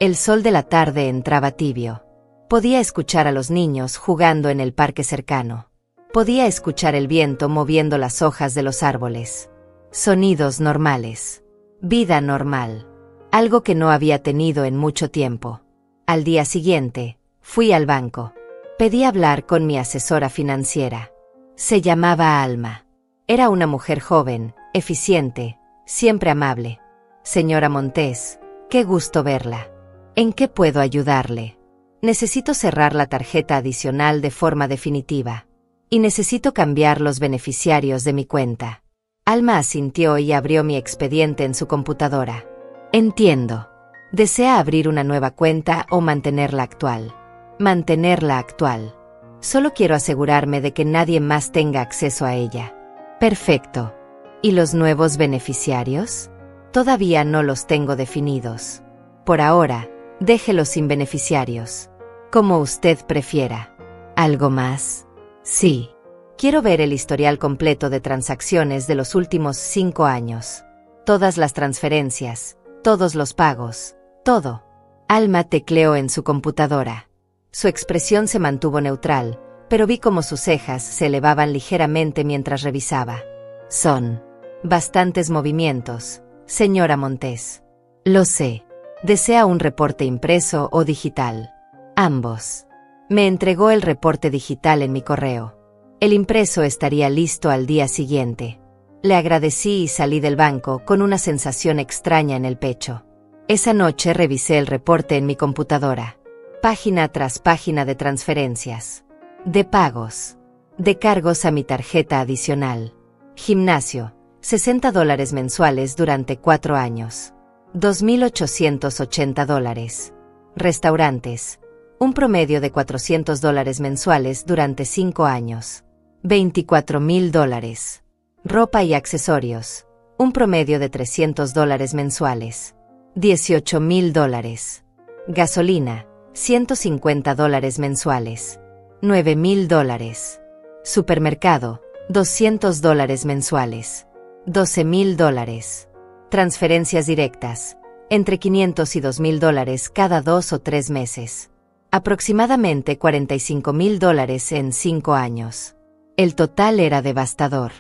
A: El sol de la tarde entraba tibio. Podía escuchar a los niños jugando en el parque cercano. Podía escuchar el viento moviendo las hojas de los árboles. Sonidos normales. Vida normal. Algo que no había tenido en mucho tiempo. Al día siguiente, fui al banco. Pedí hablar con mi asesora financiera. Se llamaba Alma. Era una mujer joven, eficiente, siempre amable. Señora Montes, qué gusto verla. ¿En qué puedo ayudarle? Necesito cerrar la tarjeta adicional de forma definitiva. Y necesito cambiar los beneficiarios de mi cuenta. Alma asintió y abrió mi expediente en su computadora. Entiendo. ¿Desea abrir una nueva cuenta o mantenerla actual? Mantenerla actual. Solo quiero asegurarme de que nadie más tenga acceso a ella. Perfecto. ¿Y los nuevos beneficiarios? Todavía no los tengo definidos. Por ahora, déjelos sin beneficiarios. Como usted prefiera. ¿Algo más? Sí. Quiero ver el historial completo de transacciones de los últimos 5 años. Todas las transferencias, todos los pagos, todo. Alma tecleó en su computadora. Su expresión se mantuvo neutral, pero vi cómo sus cejas se elevaban ligeramente mientras revisaba. Son bastantes movimientos, señora Montes. Lo sé. ¿Desea un reporte impreso o digital? Ambos. Me entregó el reporte digital en mi correo. El impreso estaría listo al día siguiente. Le agradecí y salí del banco con una sensación extraña en el pecho. Esa noche revisé el reporte en mi computadora. Página tras página de transferencias. De pagos. De cargos a mi tarjeta adicional. Gimnasio. $60 mensuales durante 4 años. $2,880. Restaurantes. Un promedio de $400 mensuales durante 5 años. $24,000. Ropa y accesorios. Un promedio de $300 mensuales. $18,000. Gasolina. $150 mensuales. $9,000. Supermercado. $200 mensuales. $12,000. Transferencias directas. Entre $500 y $2,000 cada 2 o 3 meses. Aproximadamente $45,000 en 5 años. El total era devastador.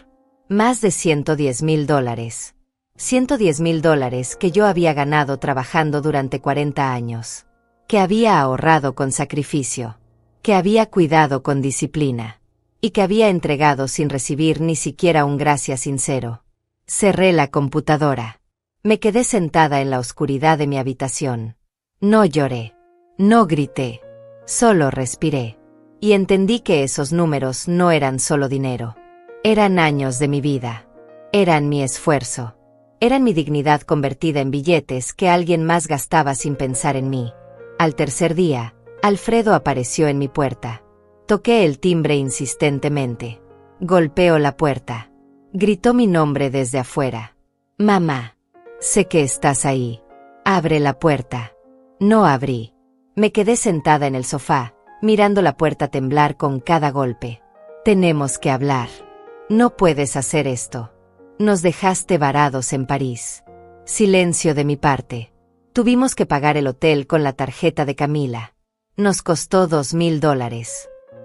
A: Más de $110,000. $110,000 que yo había ganado trabajando durante 40 años. Que había ahorrado con sacrificio. Que había cuidado con disciplina. Y que había entregado sin recibir ni siquiera un gracias sincero. Cerré la computadora. Me quedé sentada en la oscuridad de mi habitación. No lloré. No grité. Solo respiré. Y entendí que esos números no eran solo dinero. Eran años de mi vida. Eran mi esfuerzo. Eran mi dignidad convertida en billetes que alguien más gastaba sin pensar en mí. Al tercer día, Alfredo apareció en mi puerta. Toqué el timbre insistentemente. Golpeó la puerta. Gritó mi nombre desde afuera. Mamá. Sé que estás ahí. Abre la puerta. No abrí. Me quedé sentada en el sofá, mirando la puerta temblar con cada golpe. Tenemos que hablar. No puedes hacer esto. Nos dejaste varados en París. Silencio de mi parte. Tuvimos que pagar el hotel con la tarjeta de Camila. Nos costó $2,000.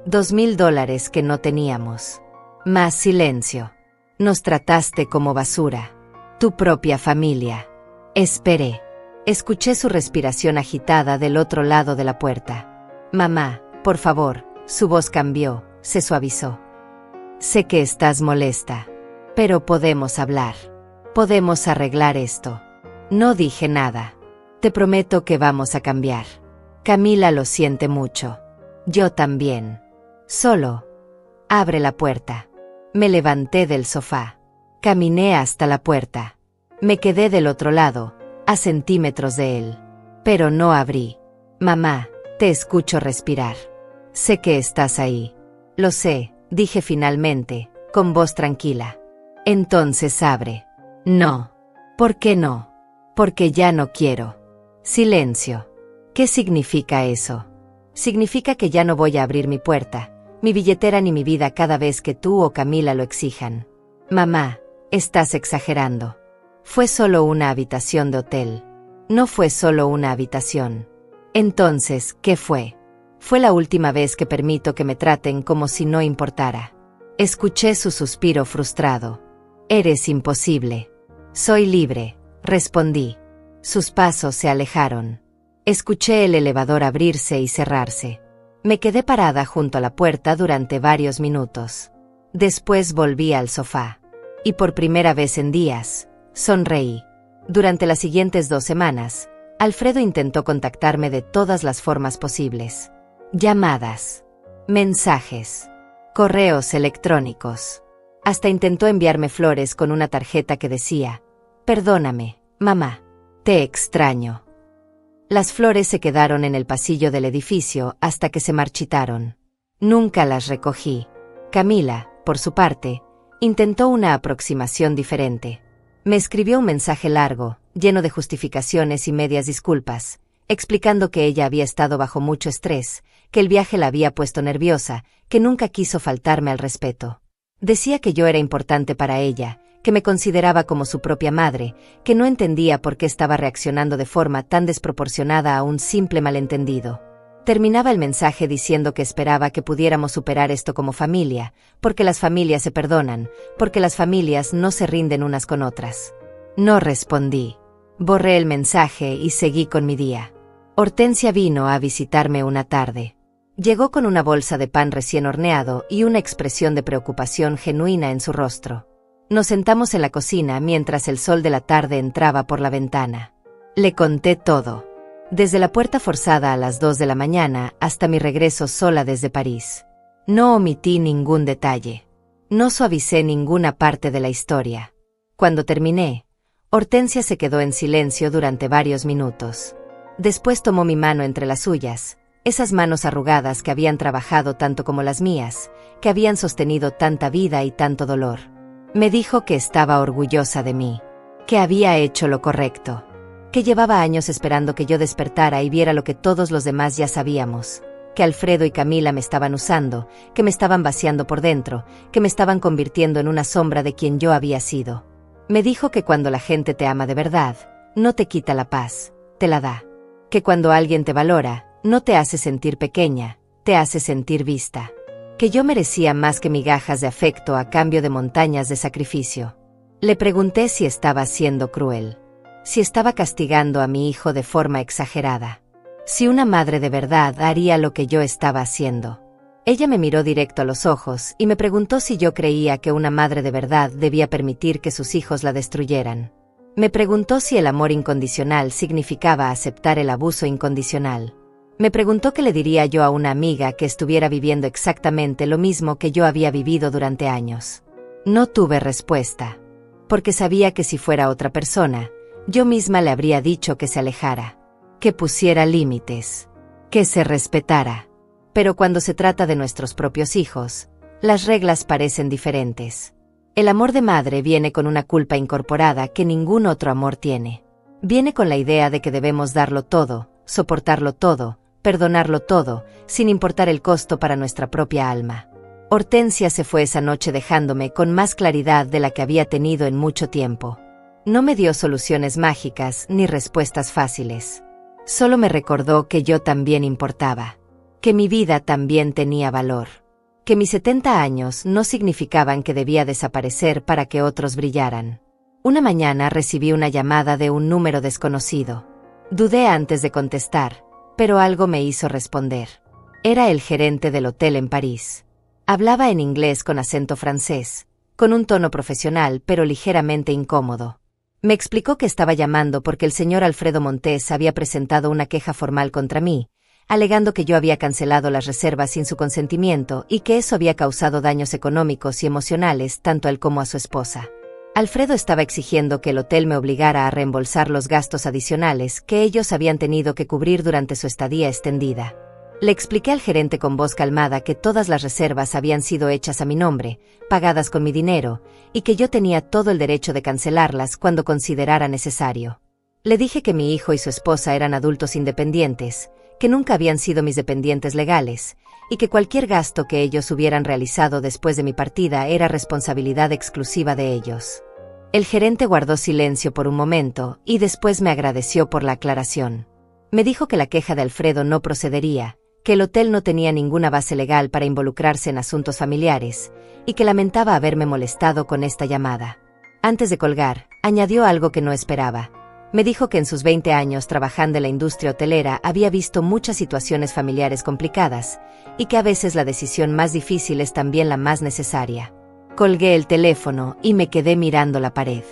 A: $2,000 que no teníamos. Más silencio. Nos trataste como basura. Tu propia familia. Esperé. Escuché su respiración agitada del otro lado de la puerta. Mamá, por favor. Su voz cambió, se suavizó. Sé que estás molesta, pero podemos hablar. Podemos arreglar esto. No dije nada. Te prometo que vamos a cambiar. Camila lo siente mucho. Yo también. Solo. Abre la puerta. Me levanté del sofá. Caminé hasta la puerta. Me quedé del otro lado, a centímetros de él. Pero no abrí. Mamá, te escucho respirar. Sé que estás ahí. Lo sé, dije finalmente, con voz tranquila. Entonces abre. No. ¿Por qué no? Porque ya no quiero. Silencio. ¿Qué significa eso? Significa que ya no voy a abrir mi puerta, mi billetera ni mi vida cada vez que tú o Camila lo exijan. Mamá, estás exagerando. Fue solo una habitación de hotel. No fue solo una habitación. Entonces, ¿qué fue? Fue la última vez que permito que me traten como si no importara. Escuché su suspiro frustrado. Eres imposible. Soy libre, respondí. Sus pasos se alejaron. Escuché el elevador abrirse y cerrarse. Me quedé parada junto a la puerta durante varios minutos. Después volví al sofá. Y por primera vez en días, sonreí. Durante las siguientes 2 semanas, Alfredo intentó contactarme de todas las formas posibles. Llamadas, mensajes, correos electrónicos. Hasta intentó enviarme flores con una tarjeta que decía: perdóname, mamá, te extraño. Las flores se quedaron en el pasillo del edificio hasta que se marchitaron. Nunca las recogí. Camila, por su parte, intentó una aproximación diferente. Me escribió un mensaje largo, lleno de justificaciones y medias disculpas, explicando que ella había estado bajo mucho estrés, que el viaje la había puesto nerviosa, que nunca quiso faltarme al respeto. Decía que yo era importante para ella, que me consideraba como su propia madre, que no entendía por qué estaba reaccionando de forma tan desproporcionada a un simple malentendido. Terminaba el mensaje diciendo que esperaba que pudiéramos superar esto como familia, porque las familias se perdonan, porque las familias no se rinden unas con otras. No respondí. Borré el mensaje y seguí con mi día. Hortensia vino a visitarme una tarde. Llegó con una bolsa de pan recién horneado y una expresión de preocupación genuina en su rostro. Nos sentamos en la cocina mientras el sol de la tarde entraba por la ventana. Le conté todo. Desde la puerta forzada a las 2 de la mañana hasta mi regreso sola desde París. No omití ningún detalle. No suavicé ninguna parte de la historia. Cuando terminé, Hortensia se quedó en silencio durante varios minutos. Después tomó mi mano entre las suyas, esas manos arrugadas que habían trabajado tanto como las mías, que habían sostenido tanta vida y tanto dolor. Me dijo que estaba orgullosa de mí, que había hecho lo correcto, que llevaba años esperando que yo despertara y viera lo que todos los demás ya sabíamos, que Alfredo y Camila me estaban usando, que me estaban vaciando por dentro, que me estaban convirtiendo en una sombra de quien yo había sido. Me dijo que cuando la gente te ama de verdad, no te quita la paz, te la da. Que cuando alguien te valora, no te hace sentir pequeña, te hace sentir vista. Que yo merecía más que migajas de afecto a cambio de montañas de sacrificio. Le pregunté si estaba siendo cruel, si estaba castigando a mi hijo de forma exagerada, si una madre de verdad haría lo que yo estaba haciendo. Ella me miró directo a los ojos y me preguntó si yo creía que una madre de verdad debía permitir que sus hijos la destruyeran. Me preguntó si el amor incondicional significaba aceptar el abuso incondicional. Me preguntó qué le diría yo a una amiga que estuviera viviendo exactamente lo mismo que yo había vivido durante años. No tuve respuesta, porque sabía que si fuera otra persona, yo misma le habría dicho que se alejara, que pusiera límites, que se respetara. Pero cuando se trata de nuestros propios hijos, las reglas parecen diferentes. El amor de madre viene con una culpa incorporada que ningún otro amor tiene. Viene con la idea de que debemos darlo todo, soportarlo todo, perdonarlo todo, sin importar el costo para nuestra propia alma. Hortensia se fue esa noche dejándome con más claridad de la que había tenido en mucho tiempo. No me dio soluciones mágicas ni respuestas fáciles. Solo me recordó que yo también importaba, que mi vida también tenía valor, que mis 70 años no significaban que debía desaparecer para que otros brillaran. Una mañana recibí una llamada de un número desconocido. Dudé antes de contestar, pero algo me hizo responder. Era el gerente del hotel en París. Hablaba en inglés con acento francés, con un tono profesional pero ligeramente incómodo. Me explicó que estaba llamando porque el señor Alfredo Montes había presentado una queja formal contra mí, alegando que yo había cancelado las reservas sin su consentimiento y que eso había causado daños económicos y emocionales tanto a él como a su esposa. Alfredo estaba exigiendo que el hotel me obligara a reembolsar los gastos adicionales que ellos habían tenido que cubrir durante su estadía extendida. Le expliqué al gerente con voz calmada que todas las reservas habían sido hechas a mi nombre, pagadas con mi dinero, y que yo tenía todo el derecho de cancelarlas cuando considerara necesario. Le dije que mi hijo y su esposa eran adultos independientes, que nunca habían sido mis dependientes legales, y que cualquier gasto que ellos hubieran realizado después de mi partida era responsabilidad exclusiva de ellos. El gerente guardó silencio por un momento y después me agradeció por la aclaración. Me dijo que la queja de Alfredo no procedería, que el hotel no tenía ninguna base legal para involucrarse en asuntos familiares, y que lamentaba haberme molestado con esta llamada. Antes de colgar, añadió algo que no esperaba. Me dijo que en sus 20 años trabajando en la industria hotelera había visto muchas situaciones familiares complicadas, y que a veces la decisión más difícil es también la más necesaria. Colgué el teléfono y me quedé mirando la pared.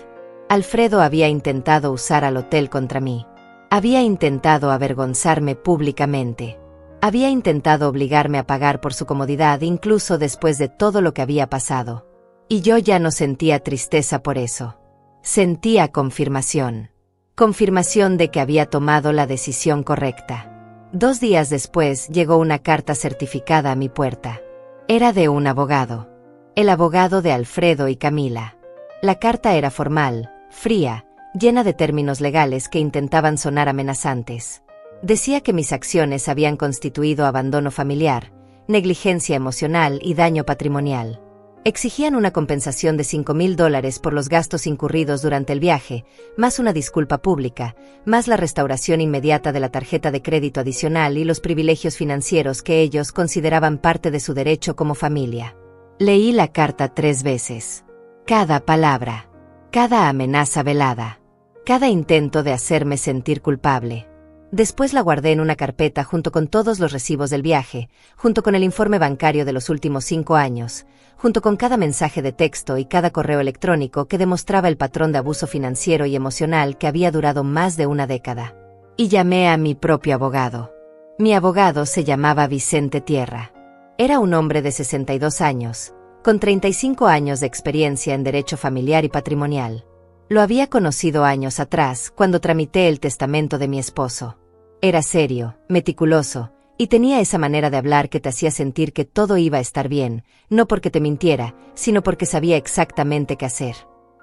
A: Alfredo había intentado usar al hotel contra mí. Había intentado avergonzarme públicamente. Había intentado obligarme a pagar por su comodidad incluso después de todo lo que había pasado. Y yo ya no sentía tristeza por eso. Sentía confirmación. Confirmación de que había tomado la decisión correcta. 2 días después llegó una carta certificada a mi puerta. Era de un abogado. El abogado de Alfredo y Camila. La carta era formal, fría, llena de términos legales que intentaban sonar amenazantes. Decía que mis acciones habían constituido abandono familiar, negligencia emocional y daño patrimonial. Exigían una compensación de $5,000 por los gastos incurridos durante el viaje, más una disculpa pública, más la restauración inmediata de la tarjeta de crédito adicional y los privilegios financieros que ellos consideraban parte de su derecho como familia. Leí la carta 3 veces. Cada palabra, cada amenaza velada, cada intento de hacerme sentir culpable. Después la guardé en una carpeta junto con todos los recibos del viaje, junto con el informe bancario de los últimos 5 años, junto con cada mensaje de texto y cada correo electrónico que demostraba el patrón de abuso financiero y emocional que había durado más de una década. Y llamé a mi propio abogado. Mi abogado se llamaba Vicente Tierra. Era un hombre de 62 años, con 35 años de experiencia en derecho familiar y patrimonial. Lo había conocido años atrás, cuando tramité el testamento de mi esposo. Era serio, meticuloso, y tenía esa manera de hablar que te hacía sentir que todo iba a estar bien, no porque te mintiera, sino porque sabía exactamente qué hacer.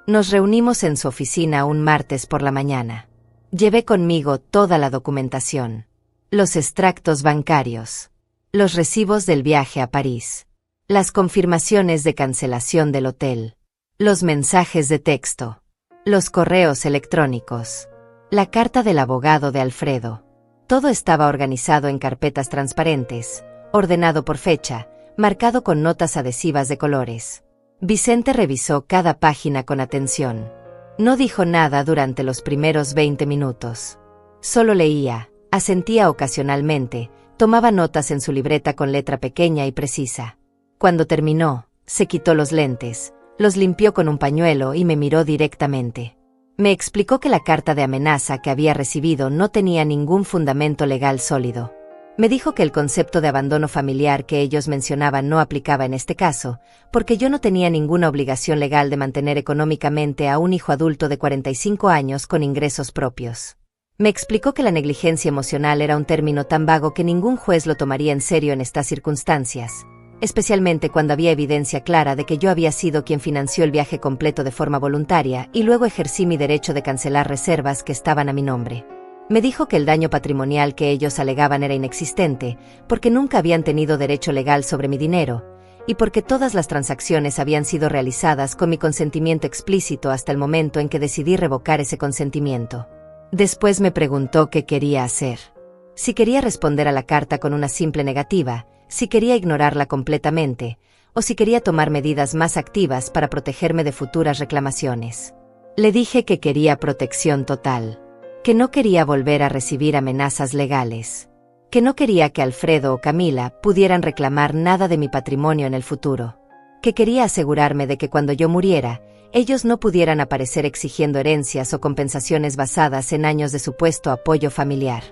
A: Nos reunimos en su oficina un martes por la mañana. Llevé conmigo toda la documentación. Los extractos bancarios. Los recibos del viaje a París. Las confirmaciones de cancelación del hotel. Los mensajes de texto. Los correos electrónicos. La carta del abogado de Alfredo. Todo estaba organizado en carpetas transparentes, ordenado por fecha, marcado con notas adhesivas de colores. Vicente revisó cada página con atención. No dijo nada durante los primeros 20 minutos. Solo leía, asentía ocasionalmente, tomaba notas en su libreta con letra pequeña y precisa. Cuando terminó, se quitó los lentes, los limpió con un pañuelo y me miró directamente. Me explicó que la carta de amenaza que había recibido no tenía ningún fundamento legal sólido. Me dijo que el concepto de abandono familiar que ellos mencionaban no aplicaba en este caso, porque yo no tenía ninguna obligación legal de mantener económicamente a un hijo adulto de 45 años con ingresos propios. Me explicó que la negligencia emocional era un término tan vago que ningún juez lo tomaría en serio en estas circunstancias, especialmente cuando había evidencia clara de que yo había sido quien financió el viaje completo de forma voluntaria y luego ejercí mi derecho de cancelar reservas que estaban a mi nombre. Me dijo que el daño patrimonial que ellos alegaban era inexistente, porque nunca habían tenido derecho legal sobre mi dinero, y porque todas las transacciones habían sido realizadas con mi consentimiento explícito hasta el momento en que decidí revocar ese consentimiento. Después me preguntó qué quería hacer. Si quería responder a la carta con una simple negativa, si quería ignorarla completamente, o si quería tomar medidas más activas para protegerme de futuras reclamaciones. Le dije que quería protección total, que no quería volver a recibir amenazas legales, que no quería que Alfredo o Camila pudieran reclamar nada de mi patrimonio en el futuro, que quería asegurarme de que cuando yo muriera, ellos no pudieran aparecer exigiendo herencias o compensaciones basadas en años de supuesto apoyo familiar.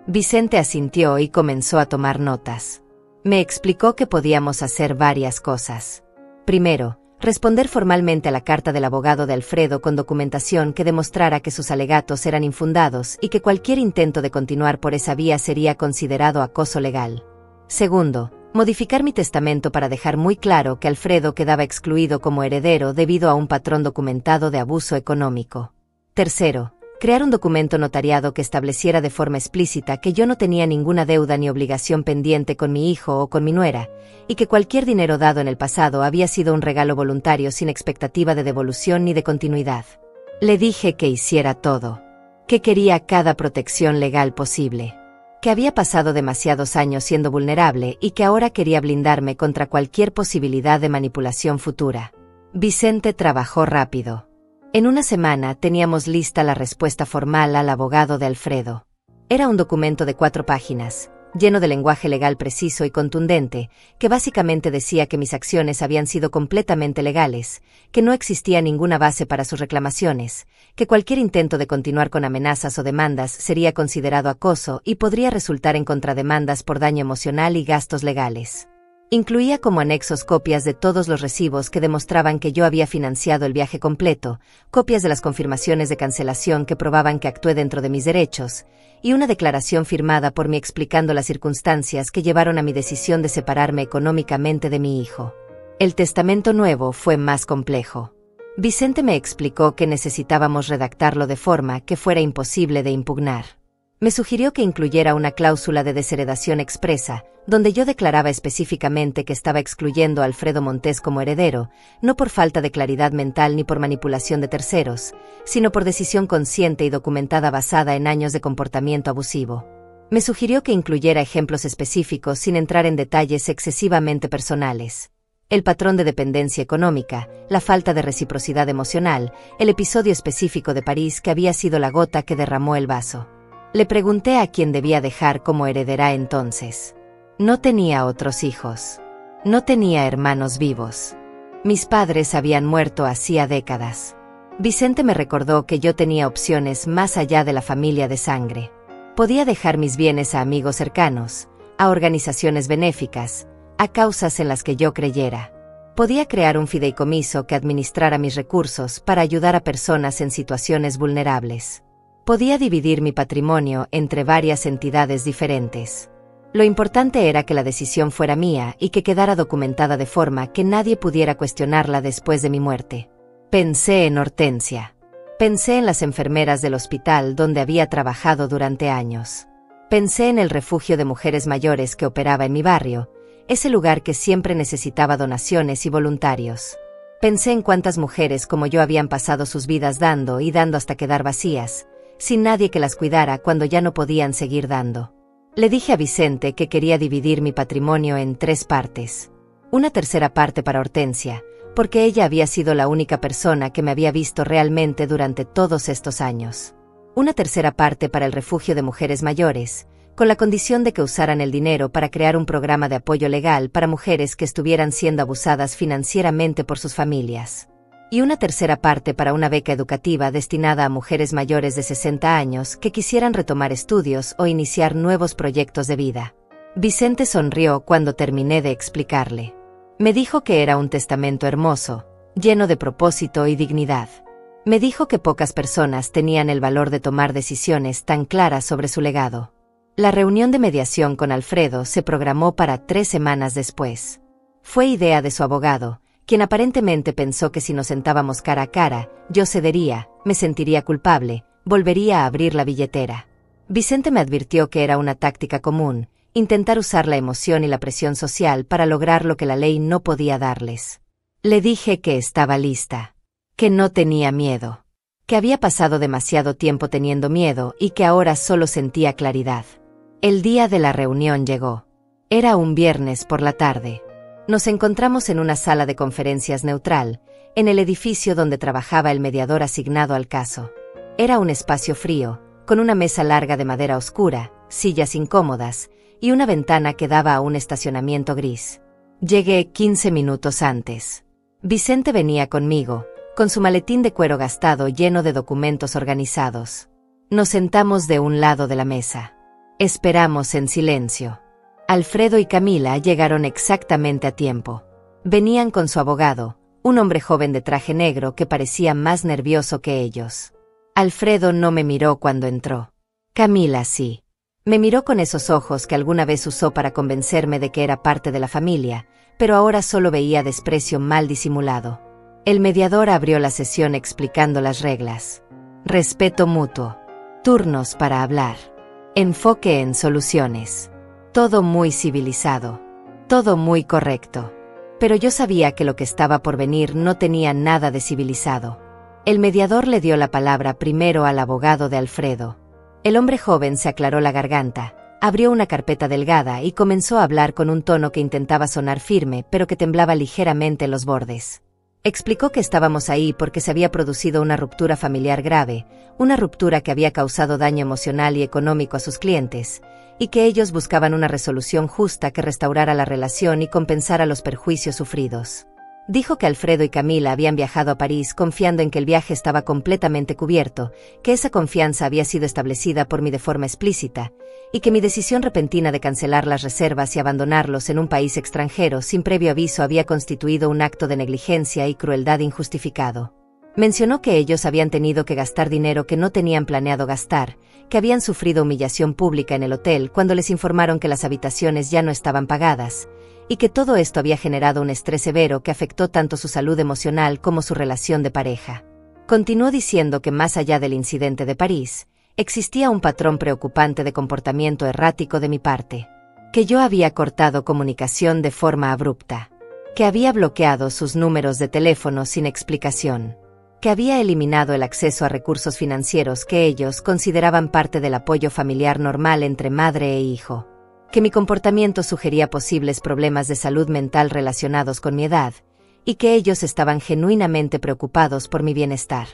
A: Vicente asintió y comenzó a tomar notas. Me explicó que podíamos hacer varias cosas. Primero, responder formalmente a la carta del abogado de Alfredo con documentación que demostrara que sus alegatos eran infundados y que cualquier intento de continuar por esa vía sería considerado acoso legal. Segundo, modificar mi testamento para dejar muy claro que Alfredo quedaba excluido como heredero debido a un patrón documentado de abuso económico. Tercero, crear un documento notariado que estableciera de forma explícita que yo no tenía ninguna deuda ni obligación pendiente con mi hijo o con mi nuera, y que cualquier dinero dado en el pasado había sido un regalo voluntario sin expectativa de devolución ni de continuidad. Le dije que hiciera todo, que quería cada protección legal posible, que había pasado demasiados años siendo vulnerable y que ahora quería blindarme contra cualquier posibilidad de manipulación futura. Vicente trabajó rápido. En una semana teníamos lista la respuesta formal al abogado de Alfredo. Era un documento de 4 páginas, lleno de lenguaje legal preciso y contundente, que básicamente decía que mis acciones habían sido completamente legales, que no existía ninguna base para sus reclamaciones, que cualquier intento de continuar con amenazas o demandas sería considerado acoso y podría resultar en contrademandas por daño emocional y gastos legales. Incluía como anexos copias de todos los recibos que demostraban que yo había financiado el viaje completo, copias de las confirmaciones de cancelación que probaban que actué dentro de mis derechos, y una declaración firmada por mí explicando las circunstancias que llevaron a mi decisión de separarme económicamente de mi hijo. El testamento nuevo fue más complejo. Vicente me explicó que necesitábamos redactarlo de forma que fuera imposible de impugnar. Me sugirió que incluyera una cláusula de desheredación expresa, donde yo declaraba específicamente que estaba excluyendo a Alfredo Montes como heredero, no por falta de claridad mental ni por manipulación de terceros, sino por decisión consciente y documentada basada en años de comportamiento abusivo. Me sugirió que incluyera ejemplos específicos sin entrar en detalles excesivamente personales. El patrón de dependencia económica, la falta de reciprocidad emocional, el episodio específico de París que había sido la gota que derramó el vaso. Le pregunté a quién debía dejar como heredera entonces. No tenía otros hijos. No tenía hermanos vivos. Mis padres habían muerto hacía décadas. Vicente me recordó que yo tenía opciones más allá de la familia de sangre. Podía dejar mis bienes a amigos cercanos, a organizaciones benéficas, a causas en las que yo creyera. Podía crear un fideicomiso que administrara mis recursos para ayudar a personas en situaciones vulnerables. Podía dividir mi patrimonio entre varias entidades diferentes. Lo importante era que la decisión fuera mía y que quedara documentada de forma que nadie pudiera cuestionarla después de mi muerte. Pensé en Hortensia. Pensé en las enfermeras del hospital donde había trabajado durante años. Pensé en el refugio de mujeres mayores que operaba en mi barrio, ese lugar que siempre necesitaba donaciones y voluntarios. Pensé en cuántas mujeres como yo habían pasado sus vidas dando y dando hasta quedar vacías, sin nadie que las cuidara cuando ya no podían seguir dando. Le dije a Vicente que quería dividir mi patrimonio en 3 partes. Una tercera parte para Hortensia, porque ella había sido la única persona que me había visto realmente durante todos estos años. Una tercera parte para el refugio de mujeres mayores, con la condición de que usaran el dinero para crear un programa de apoyo legal para mujeres que estuvieran siendo abusadas financieramente por sus familias. Y una tercera parte para una beca educativa destinada a mujeres mayores de 60 años que quisieran retomar estudios o iniciar nuevos proyectos de vida. Vicente sonrió cuando terminé de explicarle. Me dijo que era un testamento hermoso, lleno de propósito y dignidad. Me dijo que pocas personas tenían el valor de tomar decisiones tan claras sobre su legado. La reunión de mediación con Alfredo se programó para 3 semanas después. Fue idea de su abogado, quien aparentemente pensó que si nos sentábamos cara a cara, yo cedería, me sentiría culpable, volvería a abrir la billetera. Vicente me advirtió que era una táctica común, intentar usar la emoción y la presión social para lograr lo que la ley no podía darles. Le dije que estaba lista, que no tenía miedo, que había pasado demasiado tiempo teniendo miedo y que ahora solo sentía claridad. El día de la reunión llegó. Era un viernes por la tarde. Nos encontramos en una sala de conferencias neutral, en el edificio donde trabajaba el mediador asignado al caso. Era un espacio frío, con una mesa larga de madera oscura, sillas incómodas, y una ventana que daba a un estacionamiento gris. Llegué 15 minutos antes. Vicente venía conmigo, con su maletín de cuero gastado lleno de documentos organizados. Nos sentamos de un lado de la mesa. Esperamos en silencio. Alfredo y Camila llegaron exactamente a tiempo. Venían con su abogado, un hombre joven de traje negro que parecía más nervioso que ellos. Alfredo no me miró cuando entró. Camila sí. Me miró con esos ojos que alguna vez usó para convencerme de que era parte de la familia, pero ahora solo veía desprecio mal disimulado. El mediador abrió la sesión explicando las reglas. Respeto mutuo. Turnos para hablar. Enfoque en soluciones. Todo muy civilizado. Todo muy correcto. Pero yo sabía que lo que estaba por venir no tenía nada de civilizado. El mediador le dio la palabra primero al abogado de Alfredo. El hombre joven se aclaró la garganta, abrió una carpeta delgada y comenzó a hablar con un tono que intentaba sonar firme, pero que temblaba ligeramente en los bordes. Explicó que estábamos ahí porque se había producido una ruptura familiar grave, una ruptura que había causado daño emocional y económico a sus clientes, y que ellos buscaban una resolución justa que restaurara la relación y compensara los perjuicios sufridos. Dijo que Alfredo y Camila habían viajado a París confiando en que el viaje estaba completamente cubierto, que esa confianza había sido establecida por mí de forma explícita, y que mi decisión repentina de cancelar las reservas y abandonarlos en un país extranjero sin previo aviso había constituido un acto de negligencia y crueldad injustificado. Mencionó que ellos habían tenido que gastar dinero que no tenían planeado gastar, que habían sufrido humillación pública en el hotel cuando les informaron que las habitaciones ya no estaban pagadas, y que todo esto había generado un estrés severo que afectó tanto su salud emocional como su relación de pareja. Continuó diciendo que más allá del incidente de París, existía un patrón preocupante de comportamiento errático de mi parte, que yo había cortado comunicación de forma abrupta, que había bloqueado sus números de teléfono sin explicación, que había eliminado el acceso a recursos financieros que ellos consideraban parte del apoyo familiar normal entre madre e hijo, que mi comportamiento sugería posibles problemas de salud mental relacionados con mi edad, y que ellos estaban genuinamente preocupados por mi bienestar.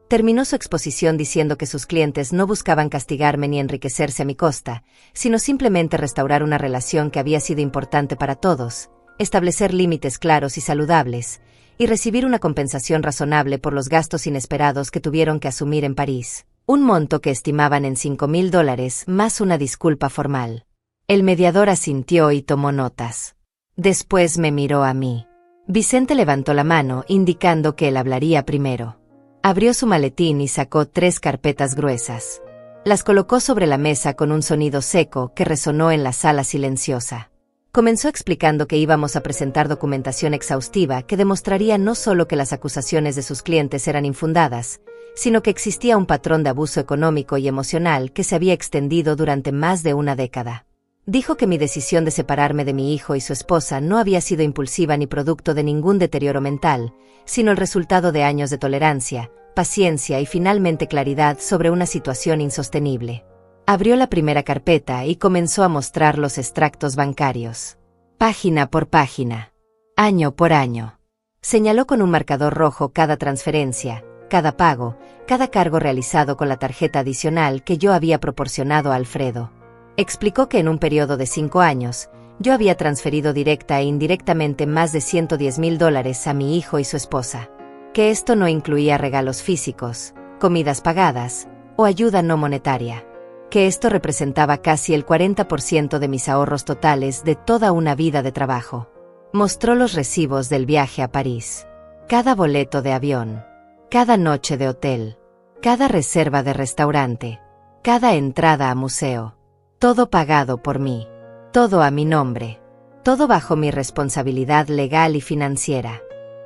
A: Terminó su exposición diciendo que sus clientes no buscaban castigarme ni enriquecerse a mi costa, sino simplemente restaurar una relación que había sido importante para todos, establecer límites claros y saludables, y recibir una compensación razonable por los gastos inesperados que tuvieron que asumir en París, un monto que estimaban en $5,000 más una disculpa formal. El mediador asintió y tomó notas. Después me miró a mí. Vicente levantó la mano indicando que él hablaría primero. Abrió su maletín y sacó 3 carpetas gruesas. Las colocó sobre la mesa con un sonido seco que resonó en la sala silenciosa. Comenzó explicando que íbamos a presentar documentación exhaustiva que demostraría no solo que las acusaciones de sus clientes eran infundadas, sino que existía un patrón de abuso económico y emocional que se había extendido durante más de una década. Dijo que mi decisión de separarme de mi hijo y su esposa no había sido impulsiva ni producto de ningún deterioro mental, sino el resultado de años de tolerancia, paciencia y finalmente claridad sobre una situación insostenible. Abrió la primera carpeta y comenzó a mostrar los extractos bancarios. Página por página. Año por año. Señaló con un marcador rojo cada transferencia, cada pago, cada cargo realizado con la tarjeta adicional que yo había proporcionado a Alfredo. Explicó que en un periodo de 5 años, yo había transferido directa e indirectamente más de $110,000 a mi hijo y su esposa. Que esto no incluía regalos físicos, comidas pagadas o ayuda no monetaria. Que esto representaba casi el 40% de mis ahorros totales de toda una vida de trabajo. Mostró los recibos del viaje a París. Cada boleto de avión. Cada noche de hotel. Cada reserva de restaurante. Cada entrada a museo. Todo pagado por mí. Todo a mi nombre. Todo bajo mi responsabilidad legal y financiera.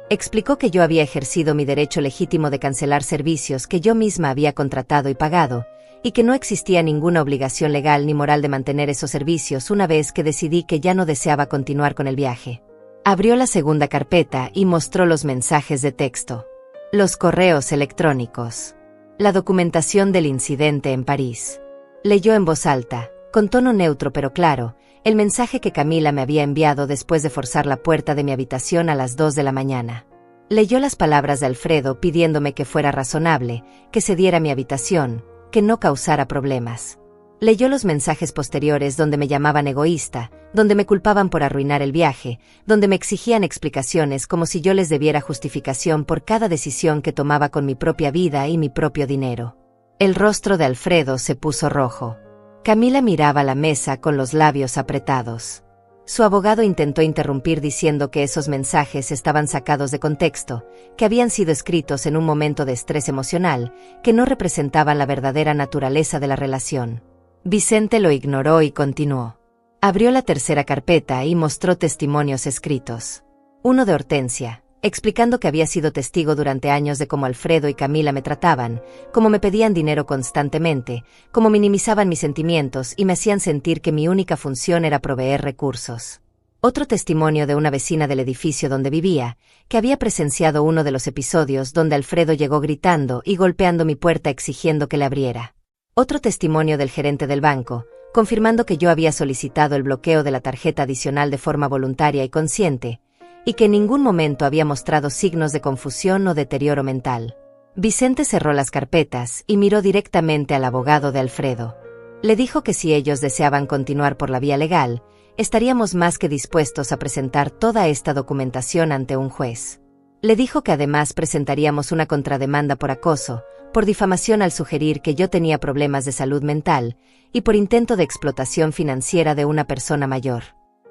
A: Explicó que yo había ejercido mi derecho legítimo de cancelar servicios que yo misma había contratado y pagado, y que no existía ninguna obligación legal ni moral de mantener esos servicios una vez que decidí que ya no deseaba continuar con el viaje. Abrió la segunda carpeta y mostró los mensajes de texto, los correos electrónicos, la documentación del incidente en París. Leyó en voz alta, con tono neutro pero claro, el mensaje que Camila me había enviado después de forzar la puerta de mi habitación a las 2 de la mañana. Leyó las palabras de Alfredo pidiéndome que fuera razonable, que cediera mi habitación, que no causara problemas. Leyó los mensajes posteriores donde me llamaban egoísta, donde me culpaban por arruinar el viaje, donde me exigían explicaciones como si yo les debiera justificación por cada decisión que tomaba con mi propia vida y mi propio dinero. El rostro de Alfredo se puso rojo. Camila miraba la mesa con los labios apretados. Su abogado intentó interrumpir diciendo que esos mensajes estaban sacados de contexto, que habían sido escritos en un momento de estrés emocional, que no representaban la verdadera naturaleza de la relación. Vicente lo ignoró y continuó. Abrió la tercera carpeta y mostró testimonios escritos. Uno de Hortensia, explicando que había sido testigo durante años de cómo Alfredo y Camila me trataban, cómo me pedían dinero constantemente, cómo minimizaban mis sentimientos y me hacían sentir que mi única función era proveer recursos. Otro testimonio de una vecina del edificio donde vivía, que había presenciado uno de los episodios donde Alfredo llegó gritando y golpeando mi puerta exigiendo que le abriera. Otro testimonio del gerente del banco, confirmando que yo había solicitado el bloqueo de la tarjeta adicional de forma voluntaria y consciente, y que en ningún momento había mostrado signos de confusión o deterioro mental. Vicente cerró las carpetas y miró directamente al abogado de Alfredo. Le dijo que si ellos deseaban continuar por la vía legal, estaríamos más que dispuestos a presentar toda esta documentación ante un juez. Le dijo que además presentaríamos una contrademanda por acoso, por difamación al sugerir que yo tenía problemas de salud mental, y por intento de explotación financiera de una persona mayor.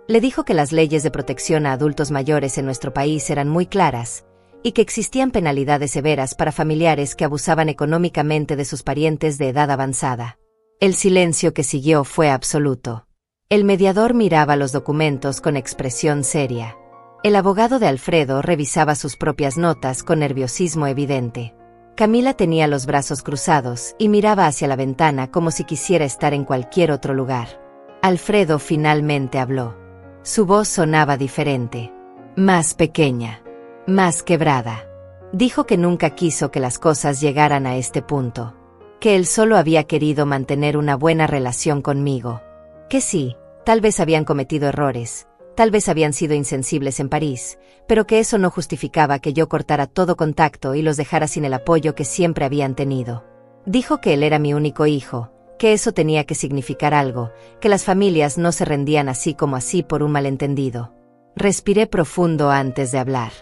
A: Le dijo que las leyes de protección a adultos mayores en nuestro país eran muy claras, y que existían penalidades severas para familiares que abusaban económicamente de sus parientes de edad avanzada. El silencio que siguió fue absoluto. El mediador miraba los documentos con expresión seria. El abogado de Alfredo revisaba sus propias notas con nerviosismo evidente. Camila tenía los brazos cruzados y miraba hacia la ventana como si quisiera estar en cualquier otro lugar. Alfredo finalmente habló. Su voz sonaba diferente, más pequeña, más quebrada. Dijo que nunca quiso que las cosas llegaran a este punto, que él solo había querido mantener una buena relación conmigo, que sí, tal vez habían cometido errores, tal vez habían sido insensibles en París, pero que eso no justificaba que yo cortara todo contacto y los dejara sin el apoyo que siempre habían tenido. Dijo que él era mi único hijo, que eso tenía que significar algo, que las familias no se rendían así como así por un malentendido. Respiré profundo antes de hablar.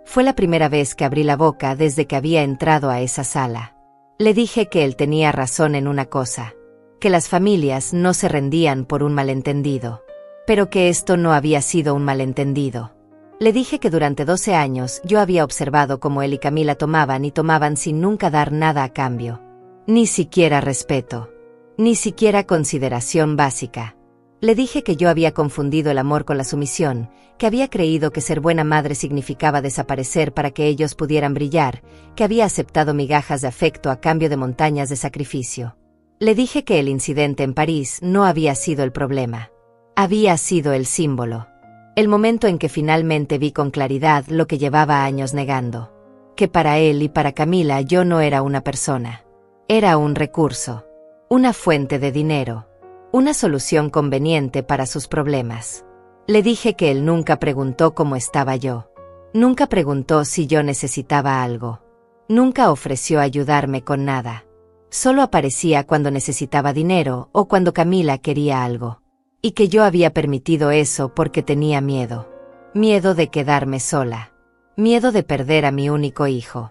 A: Fue la primera vez que abrí la boca desde que había entrado a esa sala. Le dije que él tenía razón en una cosa, que las familias no se rendían por un malentendido, pero que esto no había sido un malentendido. Le dije que durante 12 años yo había observado cómo él y Camila tomaban y tomaban sin nunca dar nada a cambio. Ni siquiera respeto. Ni siquiera consideración básica. Le dije que yo había confundido el amor con la sumisión, que había creído que ser buena madre significaba desaparecer para que ellos pudieran brillar, que había aceptado migajas de afecto a cambio de montañas de sacrificio. Le dije que el incidente en París no había sido el problema. Había sido el símbolo. El momento en que finalmente vi con claridad lo que llevaba años negando. Que para él y para Camila yo no era una persona. Era un recurso. Una fuente de dinero, una solución conveniente para sus problemas. Le dije que él nunca preguntó cómo estaba yo. Nunca preguntó si yo necesitaba algo. Nunca ofreció ayudarme con nada. Solo aparecía cuando necesitaba dinero o cuando Camila quería algo. Y que yo había permitido eso porque tenía miedo. Miedo de quedarme sola. Miedo de perder a mi único hijo.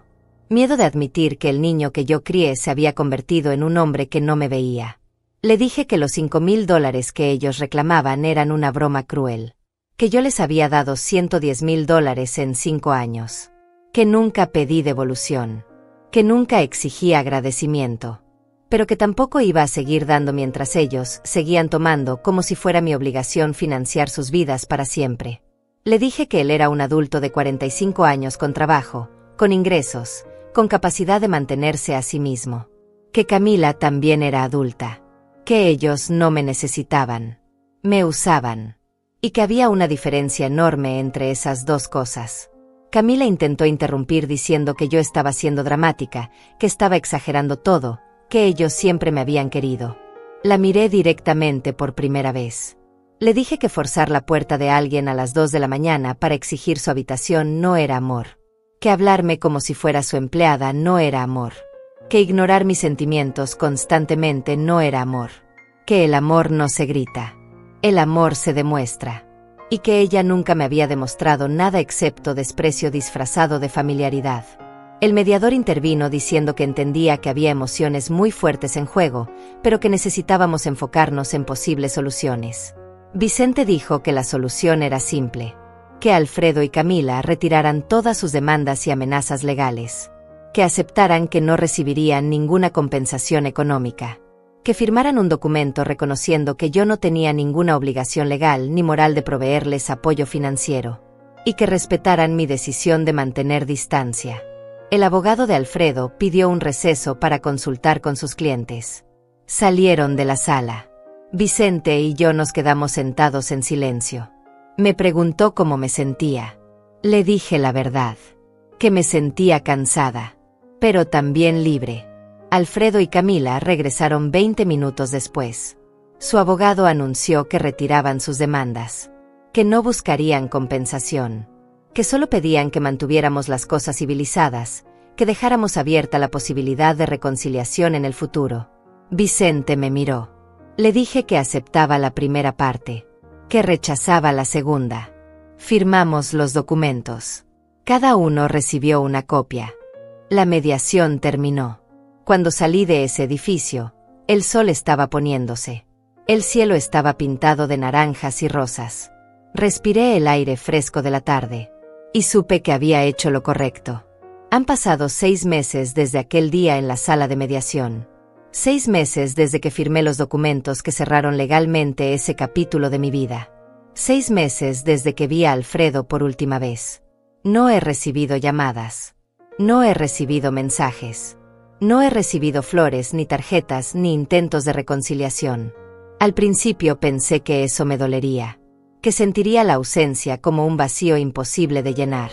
A: Miedo de admitir que el niño que yo crié se había convertido en un hombre que no me veía. Le dije que los $5,000 que ellos reclamaban eran una broma cruel. Que yo les había dado $110,000 en 5 años. Que nunca pedí devolución. Que nunca exigí agradecimiento. pero que tampoco iba a seguir dando mientras ellos seguían tomando como si fuera mi obligación financiar sus vidas para siempre. Le dije que él era un adulto de 45 años con trabajo, con ingresos, con capacidad de mantenerse a sí mismo. Que Camila también era adulta. Que ellos no me necesitaban. Me usaban. Y que había una diferencia enorme entre esas dos cosas. Camila intentó interrumpir diciendo que yo estaba siendo dramática, que estaba exagerando todo, que ellos siempre me habían querido. La miré directamente por primera vez. Le dije que forzar la puerta de alguien a las 2 de la mañana para exigir su habitación no era amor. Que hablarme como si fuera su empleada no era amor. Que ignorar mis sentimientos constantemente no era amor. Que el amor no se grita. El amor se demuestra. Y que ella nunca me había demostrado nada excepto desprecio disfrazado de familiaridad. El mediador intervino diciendo que entendía que había emociones muy fuertes en juego, pero que necesitábamos enfocarnos en posibles soluciones. Vicente dijo que la solución era simple. Que Alfredo y Camila retiraran todas sus demandas y amenazas legales. Que aceptaran que no recibirían ninguna compensación económica. Que firmaran un documento reconociendo que yo no tenía ninguna obligación legal ni moral de proveerles apoyo financiero. Y que respetaran mi decisión de mantener distancia. El abogado de Alfredo pidió un receso para consultar con sus clientes. Salieron de la sala. Vicente y yo nos quedamos sentados en silencio. Me preguntó cómo me sentía. Le dije la verdad. Que me sentía cansada, pero también libre. Alfredo y Camila regresaron 20 minutos después. Su abogado anunció que retiraban sus demandas. Que no buscarían compensación. Que solo pedían que mantuviéramos las cosas civilizadas, que dejáramos abierta la posibilidad de reconciliación en el futuro. Vicente me miró. Le dije que aceptaba la primera parte, que rechazaba la segunda. Firmamos los documentos. Cada uno recibió una copia. La mediación terminó. Cuando salí de ese edificio, el sol estaba poniéndose. El cielo estaba pintado de naranjas y rosas. Respiré el aire fresco de la tarde. Y supe que había hecho lo correcto. Han pasado 6 meses desde aquel día en la sala de mediación. 6 meses desde que firmé los documentos que cerraron legalmente ese capítulo de mi vida. 6 meses desde que vi a Alfredo por última vez. No he recibido llamadas. No he recibido mensajes. No he recibido flores, ni tarjetas, ni intentos de reconciliación. Al principio pensé que eso me dolería. Que sentiría la ausencia como un vacío imposible de llenar.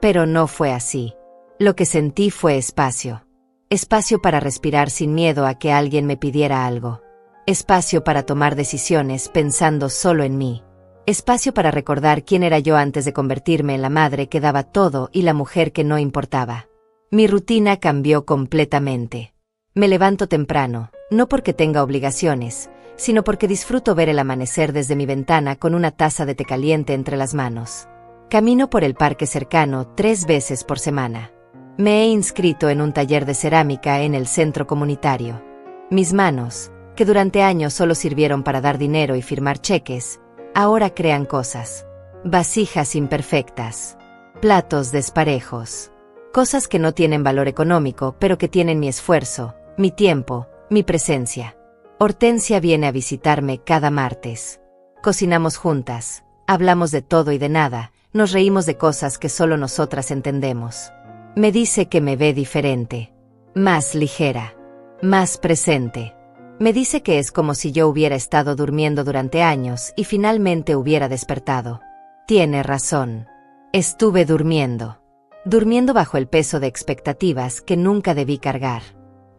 A: Pero no fue así. Lo que sentí fue espacio. Espacio para respirar sin miedo a que alguien me pidiera algo. Espacio para tomar decisiones pensando solo en mí. Espacio para recordar quién era yo antes de convertirme en la madre que daba todo y la mujer que no importaba. Mi rutina cambió completamente. Me levanto temprano, no porque tenga obligaciones, sino porque disfruto ver el amanecer desde mi ventana con una taza de té caliente entre las manos. Camino por el parque cercano 3 veces por semana. Me he inscrito en un taller de cerámica en el centro comunitario. Mis manos, que durante años solo sirvieron para dar dinero y firmar cheques, ahora crean cosas. Vasijas imperfectas. Platos desparejos. Cosas que no tienen valor económico, pero que tienen mi esfuerzo, mi tiempo, mi presencia. Hortensia viene a visitarme cada martes. Cocinamos juntas, hablamos de todo y de nada, nos reímos de cosas que solo nosotras entendemos. Me dice que me ve diferente, más ligera, más presente. Me dice que es como si yo hubiera estado durmiendo durante años y finalmente hubiera despertado. Tiene razón. Estuve durmiendo. Durmiendo bajo el peso de expectativas que nunca debí cargar.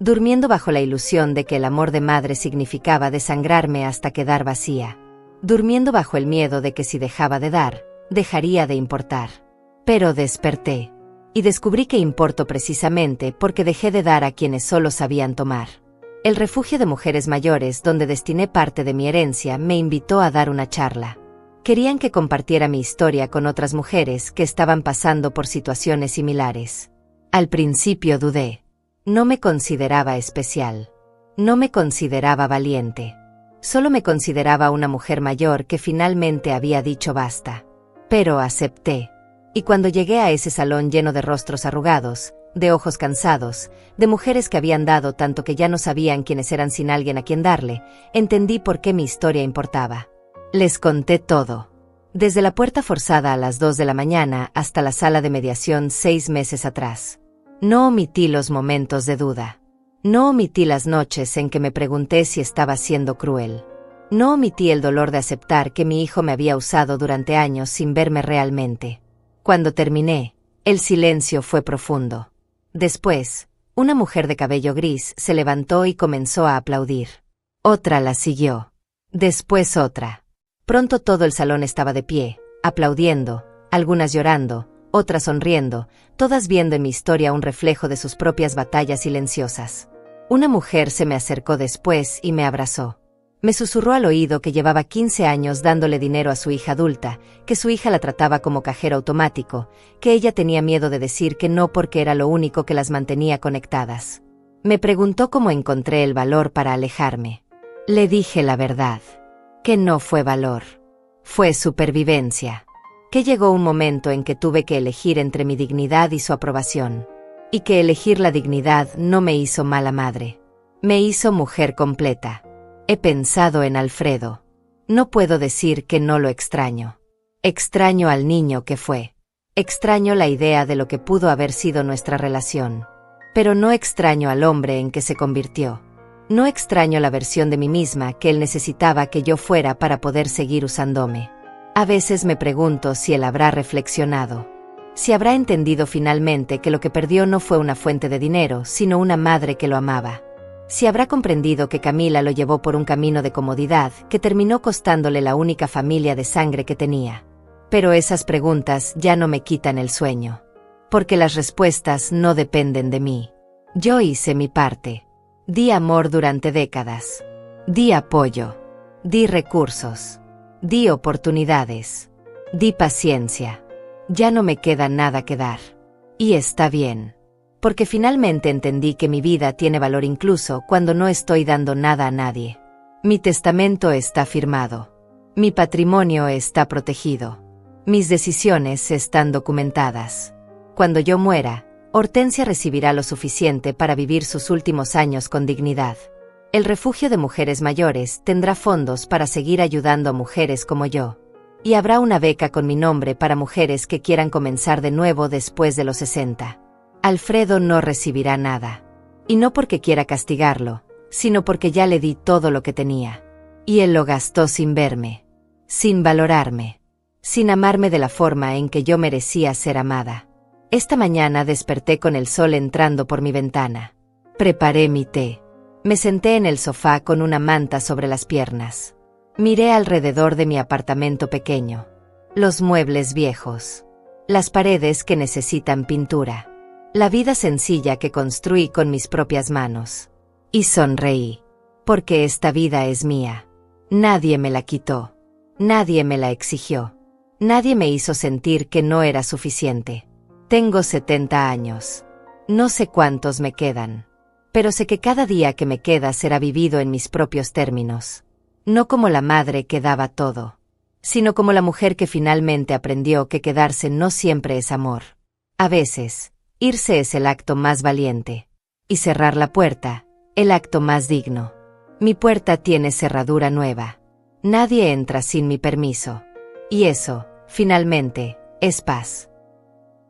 A: Durmiendo bajo la ilusión de que el amor de madre significaba desangrarme hasta quedar vacía. Durmiendo bajo el miedo de que si dejaba de dar, dejaría de importar. Pero desperté. Y descubrí que importo precisamente porque dejé de dar a quienes solo sabían tomar. El refugio de mujeres mayores donde destiné parte de mi herencia me invitó a dar una charla. Querían que compartiera mi historia con otras mujeres que estaban pasando por situaciones similares. Al principio dudé. No me consideraba especial. No me consideraba valiente. Solo me consideraba una mujer mayor que finalmente había dicho basta. Pero acepté. Y cuando llegué a ese salón lleno de rostros arrugados, de ojos cansados, de mujeres que habían dado tanto que ya no sabían quiénes eran sin alguien a quien darle, entendí por qué mi historia importaba. Les conté todo. Desde la puerta forzada a las 2 de la mañana hasta la sala de mediación 6 meses atrás. No omití los momentos de duda. No omití las noches en que me pregunté si estaba siendo cruel. No omití el dolor de aceptar que mi hijo me había usado durante años sin verme realmente. Cuando terminé, el silencio fue profundo. Después, una mujer de cabello gris se levantó y comenzó a aplaudir. Otra la siguió. Después otra. Pronto todo el salón estaba de pie, aplaudiendo, algunas llorando, otras sonriendo, todas viendo en mi historia un reflejo de sus propias batallas silenciosas. Una mujer se me acercó después y me abrazó. Me susurró al oído que llevaba 15 años dándole dinero a su hija adulta, que su hija la trataba como cajero automático, que ella tenía miedo de decir que no porque era lo único que las mantenía conectadas. Me preguntó cómo encontré el valor para alejarme. Le dije la verdad. Que no fue valor. Fue supervivencia. Que llegó un momento en que tuve que elegir entre mi dignidad y su aprobación. Y que elegir la dignidad no me hizo mala madre. Me hizo mujer completa. He pensado en Alfredo. No puedo decir que no lo extraño. Extraño al niño que fue. Extraño la idea de lo que pudo haber sido nuestra relación. Pero no extraño al hombre en que se convirtió. No extraño la versión de mí misma que él necesitaba que yo fuera para poder seguir usándome. A veces me pregunto si él habrá reflexionado. Si habrá entendido finalmente que lo que perdió no fue una fuente de dinero, sino una madre que lo amaba. Si habrá comprendido que Camila lo llevó por un camino de comodidad que terminó costándole la única familia de sangre que tenía. Pero esas preguntas ya no me quitan el sueño. Porque las respuestas no dependen de mí. Yo hice mi parte. Di amor durante décadas. Di apoyo. Di recursos. Di oportunidades. Di paciencia. Ya no me queda nada que dar. Y está bien. Porque finalmente entendí que mi vida tiene valor incluso cuando no estoy dando nada a nadie. Mi testamento está firmado. Mi patrimonio está protegido. Mis decisiones están documentadas. Cuando yo muera, Hortensia recibirá lo suficiente para vivir sus últimos años con dignidad. El refugio de mujeres mayores tendrá fondos para seguir ayudando a mujeres como yo. Y habrá una beca con mi nombre para mujeres que quieran comenzar de nuevo después de los 60. Alfredo no recibirá nada. Y no porque quiera castigarlo, sino porque ya le di todo lo que tenía. Y él lo gastó sin verme, sin valorarme, sin amarme de la forma en que yo merecía ser amada. Esta mañana desperté con el sol entrando por mi ventana. Preparé mi té. Me senté en el sofá con una manta sobre las piernas. Miré alrededor de mi apartamento pequeño. Los muebles viejos. Las paredes que necesitan pintura. La vida sencilla que construí con mis propias manos. Y sonreí. Porque esta vida es mía. Nadie me la quitó. Nadie me la exigió. Nadie me hizo sentir que no era suficiente. Tengo 70 años. No sé cuántos me quedan. Pero sé que cada día que me queda será vivido en mis propios términos. No como la madre que daba todo, sino como la mujer que finalmente aprendió que quedarse no siempre es amor. A veces, irse es el acto más valiente. Y cerrar la puerta, el acto más digno. Mi puerta tiene cerradura nueva. Nadie entra sin mi permiso. Y eso, finalmente, es paz.